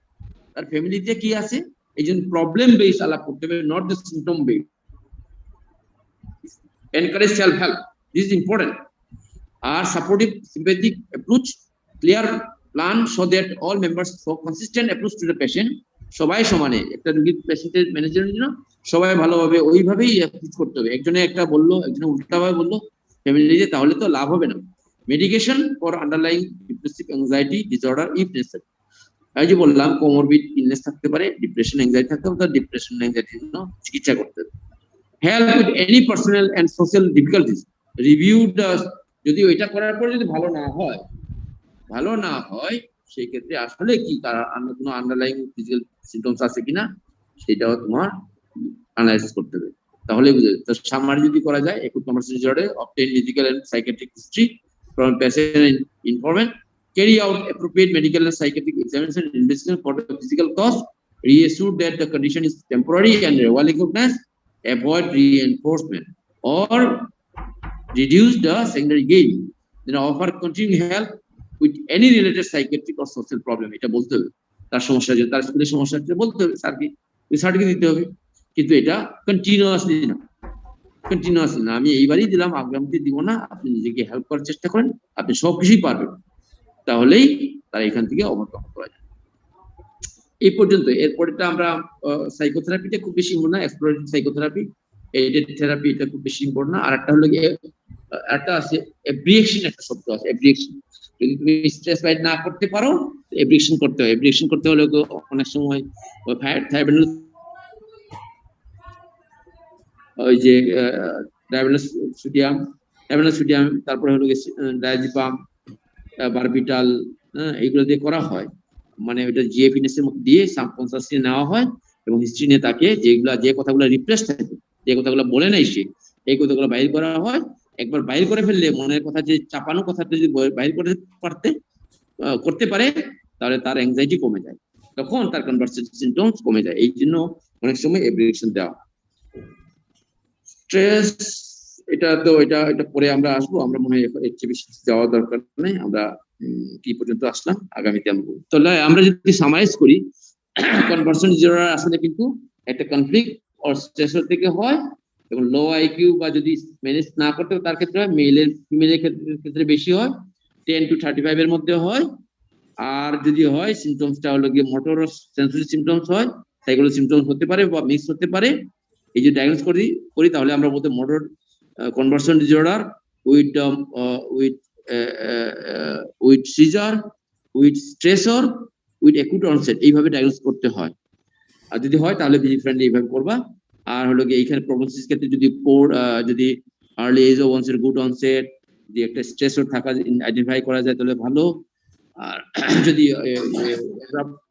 তার ফ্যামিলিতে কি আছে, এই জন্য প্রবলেম বেস আলাপ করতে হবে, not the symptom base. Encourage self help, this is important. আর supportive sympathetic approach, clear plan so that all members show consistent approach to the patient. সবাই সমানে একটা রোগীর পেশেন্টের ম্যানেজারের জন্য সবাই ভালোভাবে ওইভাবেই অ্যাপ্রোচ করতে হবে। একজনে একটা বললো, একজনে উল্টাভাবে বললো ফ্যামিলিতে, তাহলে তো লাভ হবে না। Medication for underlying depressive anxiety disorder if necessary. এই যে বললাম কোমরবিড ইলনেস থাকতে পারে, ডিপ্রেশন অ্যাংজাইটি থাকতে পারে, তার ডিপ্রেশন অ্যাংজাইটির জন্য চিকিৎসা করতে হবে। Help with any personal and social difficulties, review the, যদি ওইটা করার পর যদি ভালো না হয় সেই ক্ষেত্রে আসলে কি তার কোনো আন্ডারলাইং ফিজিক্যাল সিমটমস আছে কিনা সেটাও তোমার অ্যানালাইসিস করতে হবে, তাহলে বুঝে যাবে। তো সামারি যদি করা যায়, acute conversation disorder, obtain physical and psychiatric history from patient informant, carry out appropriate medical and psychiatric examination and investigation for the physical cause, reassure that the condition is temporary and well recognized, avoid reinforcement or reduce the secondary gain, then offer continuing help with any related psychiatric or social problem. এটা বলতে হবে, তার সমস্যা যে তার স্কুলের সমস্যা বলতে হবে, স্যারকে সার্টিফিকেট দিতে হবে, কিন্তু এটা কন্টিনিউয়াসলি না। আমি এইবারই দিলাম, আগামীতে দিব না। আপনি নিজেকে হেল্প করার চেষ্টা করেন, আপনি সবকিছুই পারবেন, তাহলেই তারা এখান থেকে ওভারকাম করা যায়। এই পর্যন্ত। এরপরেটা আমরা সাইকোথেরাপিটা খুব বেশি ইম্পর্টেন্ট না, এক্সপ্লোরেটরি সাইকোথেরাপি, এইডেড থেরাপি এটা খুব বেশি ইম্পর্টেন্ট না। আর একটা হলো একটা আছে এব্রিয়েকশন, একটা শব্দ আছে এব্রিয়েকশন। যদি তুমি স্ট্রেস ফাইট না করতে পারো, এব্রিয়েকশন করতে হয়। এব্রিয়েকশন করতে হলে অনেক সময় ওই যে ডায়াবেটিস সোডিয়াম, তারপরে হলো ডায়াজিপাম, বারবিটাল, এইগুলো দিয়ে করা হয়। মানে ওইটা জিএফএনএস এর মধ্যে দিয়ে সাবকনসিয়াসলি নেওয়া হয় এবং হিস্ট্রি নিয়ে তাকে যে কথাগুলো রিপ্রেস থাকে, যে কথাগুলো বলে নাই সে, এই কথাগুলো বাইর করা হয়। একবার বাইর করে ফেললে মনের কথা, যে চাপানো কথাটা যদি বাইর করতে পারে, তাহলে তার অ্যাংজাইটি কমে যায়, তখন তার কনভার্সেশন সিমটমস কমে যায়। এই জন্য অনেক সময় এব্রিয়েকশন দেওয়া। স্ট্রেস, এটা পরে আমরা আসবো, আমরা মনে হয় এর চেয়ে বেশি যাওয়া দরকার নেই। আমরা কি পর্যন্ত আসলাম, আগামীতে আমরা তাহলে আমরা যদি সামারাইজ করি, কনভার্সন ডিসঅর্ডার আসলে কিন্তু একটা কনফ্লিক্ট অর স্ট্রেসর থেকে হয়, এবং লো আইকিউ বা যদি ম্যানেজ না করতে তার ক্ষেত্রে হয়, ফিমেলের ক্ষেত্রে বেশি হয়, 10 to 35 এর মধ্যে হয়। আর যদি হয় সিমটমসটা হলো গিয়ে মোটর সেন্সরি সিমটমস হয়, সাইকোলজি সিমটমস হতে পারে বা মিক্স হতে পারে। এই যে ডায়াগনোস করি তাহলে আমরা বলতে motor conversion disorder with seizure, with stressor, with acute onset, এইভাবে ডায়াগনোস করতে হয়। আর যদি হয় তাহলে ভিজি ফ্রেন্ডলি এইভাবে করবা। আর হলো গিয়ে এইখানে প্রগনোসিস ক্ষেত্রে যদি early age of onset, good onset, যদি একটা স্ট্রেসর থাকা আইডেন্টিফাই করা যায় তাহলে ভালো। আর যদি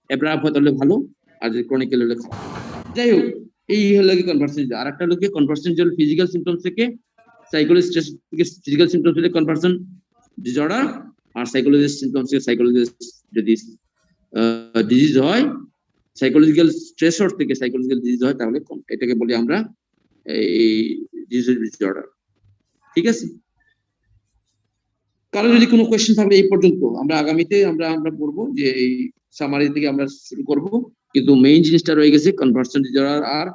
অ্যাব্রাপ্ট হয় তাহলে ভালো, আর যদি ক্রনিক্যাল হলে, যাই হোক, এই হলো কি কনভার্সন। আর একটা হলো কি কনভার্সন ফিজিক্যাল সিমটমস থেকে, সাইকোলজি স্ট্রেস থেকে ফিজিক্যাল সিমটমস থেকে কনভার্সন ডিসঅর্ডার, আর সাইকোলজি সিমটমস থেকে সাইকোলজি যদি ডিজিজ হয়, সাইকোলজিক্যাল স্ট্রেসর থেকে সাইকোলজিক্যাল ডিজিজ হয়, তাহলে এটাকে বলি আমরা এই ডিসঅর্ডার। ঠিক আছে? কারো যদি কোনো কোয়েশ্চেন থাকলে এই পর্যন্ত, আমরা আগামীতে আমরা পড়বো যে এই সামারি থেকে আমরা শুরু করব, কিন্তু মেইন জিনিসটা রয়ে গেছে কনভার্সন ডিসঅর্ডার আর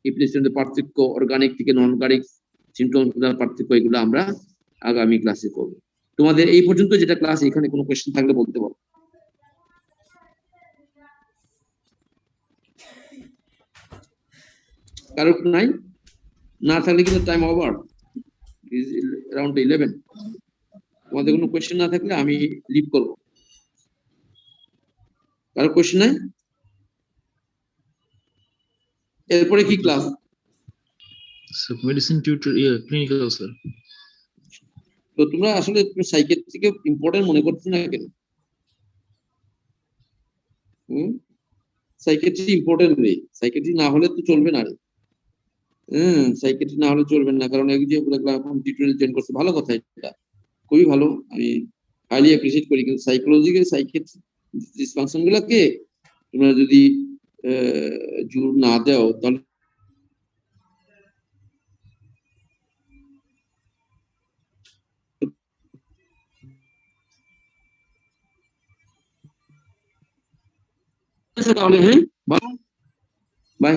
ইমপ্লিসিটের পার্থক্য, অর্গানিক থেকে নন অর্গানিক সিমটমস পার্থক্য, এগুলো আমরা আগামী ক্লাসে করব। তোমাদের এই পর্যন্ত যেটা ক্লাস, এখানে কোনো কোয়েশ্চেন থাকলে বলতে পারো। কারো নাই? না থাকলে কিন্তু টাইম ওভার, ইজ अराउंड 11। তোমাদের কোনো কোয়েশ্চেন না থাকলে আমি লিভ করব। কারো কোয়েশ্চেন নাই? এরপরে কি class? Sir medicine tutor, clinical sir. তো তোমরা আসলে সাইকিয়াট্রিকে ইম্পর্টেন্ট মনে করছো না কেন? সাইকিয়াট্রি ইম্পর্টেন্ট নেই, সাইকিয়াট্রি না হলে তো চলবে না রে। সাইকিয়াট্রি না হলে চলবে না, কারণ এই যে এখন টিউটোরিয়াল জয়েন করছে, ভালো কথা, এটা খুবই ভালো, আমি হাইলি অ্যাপ্রিসিয়েট করি। কিন্তু সাইকোলজিক্যাল সাইকিয়াট্রি ডিসফাংশন গুলোকে তোমরা যদি জোর না দাও, তাহলে তাহলে হ্যাঁ ভালো। বাই।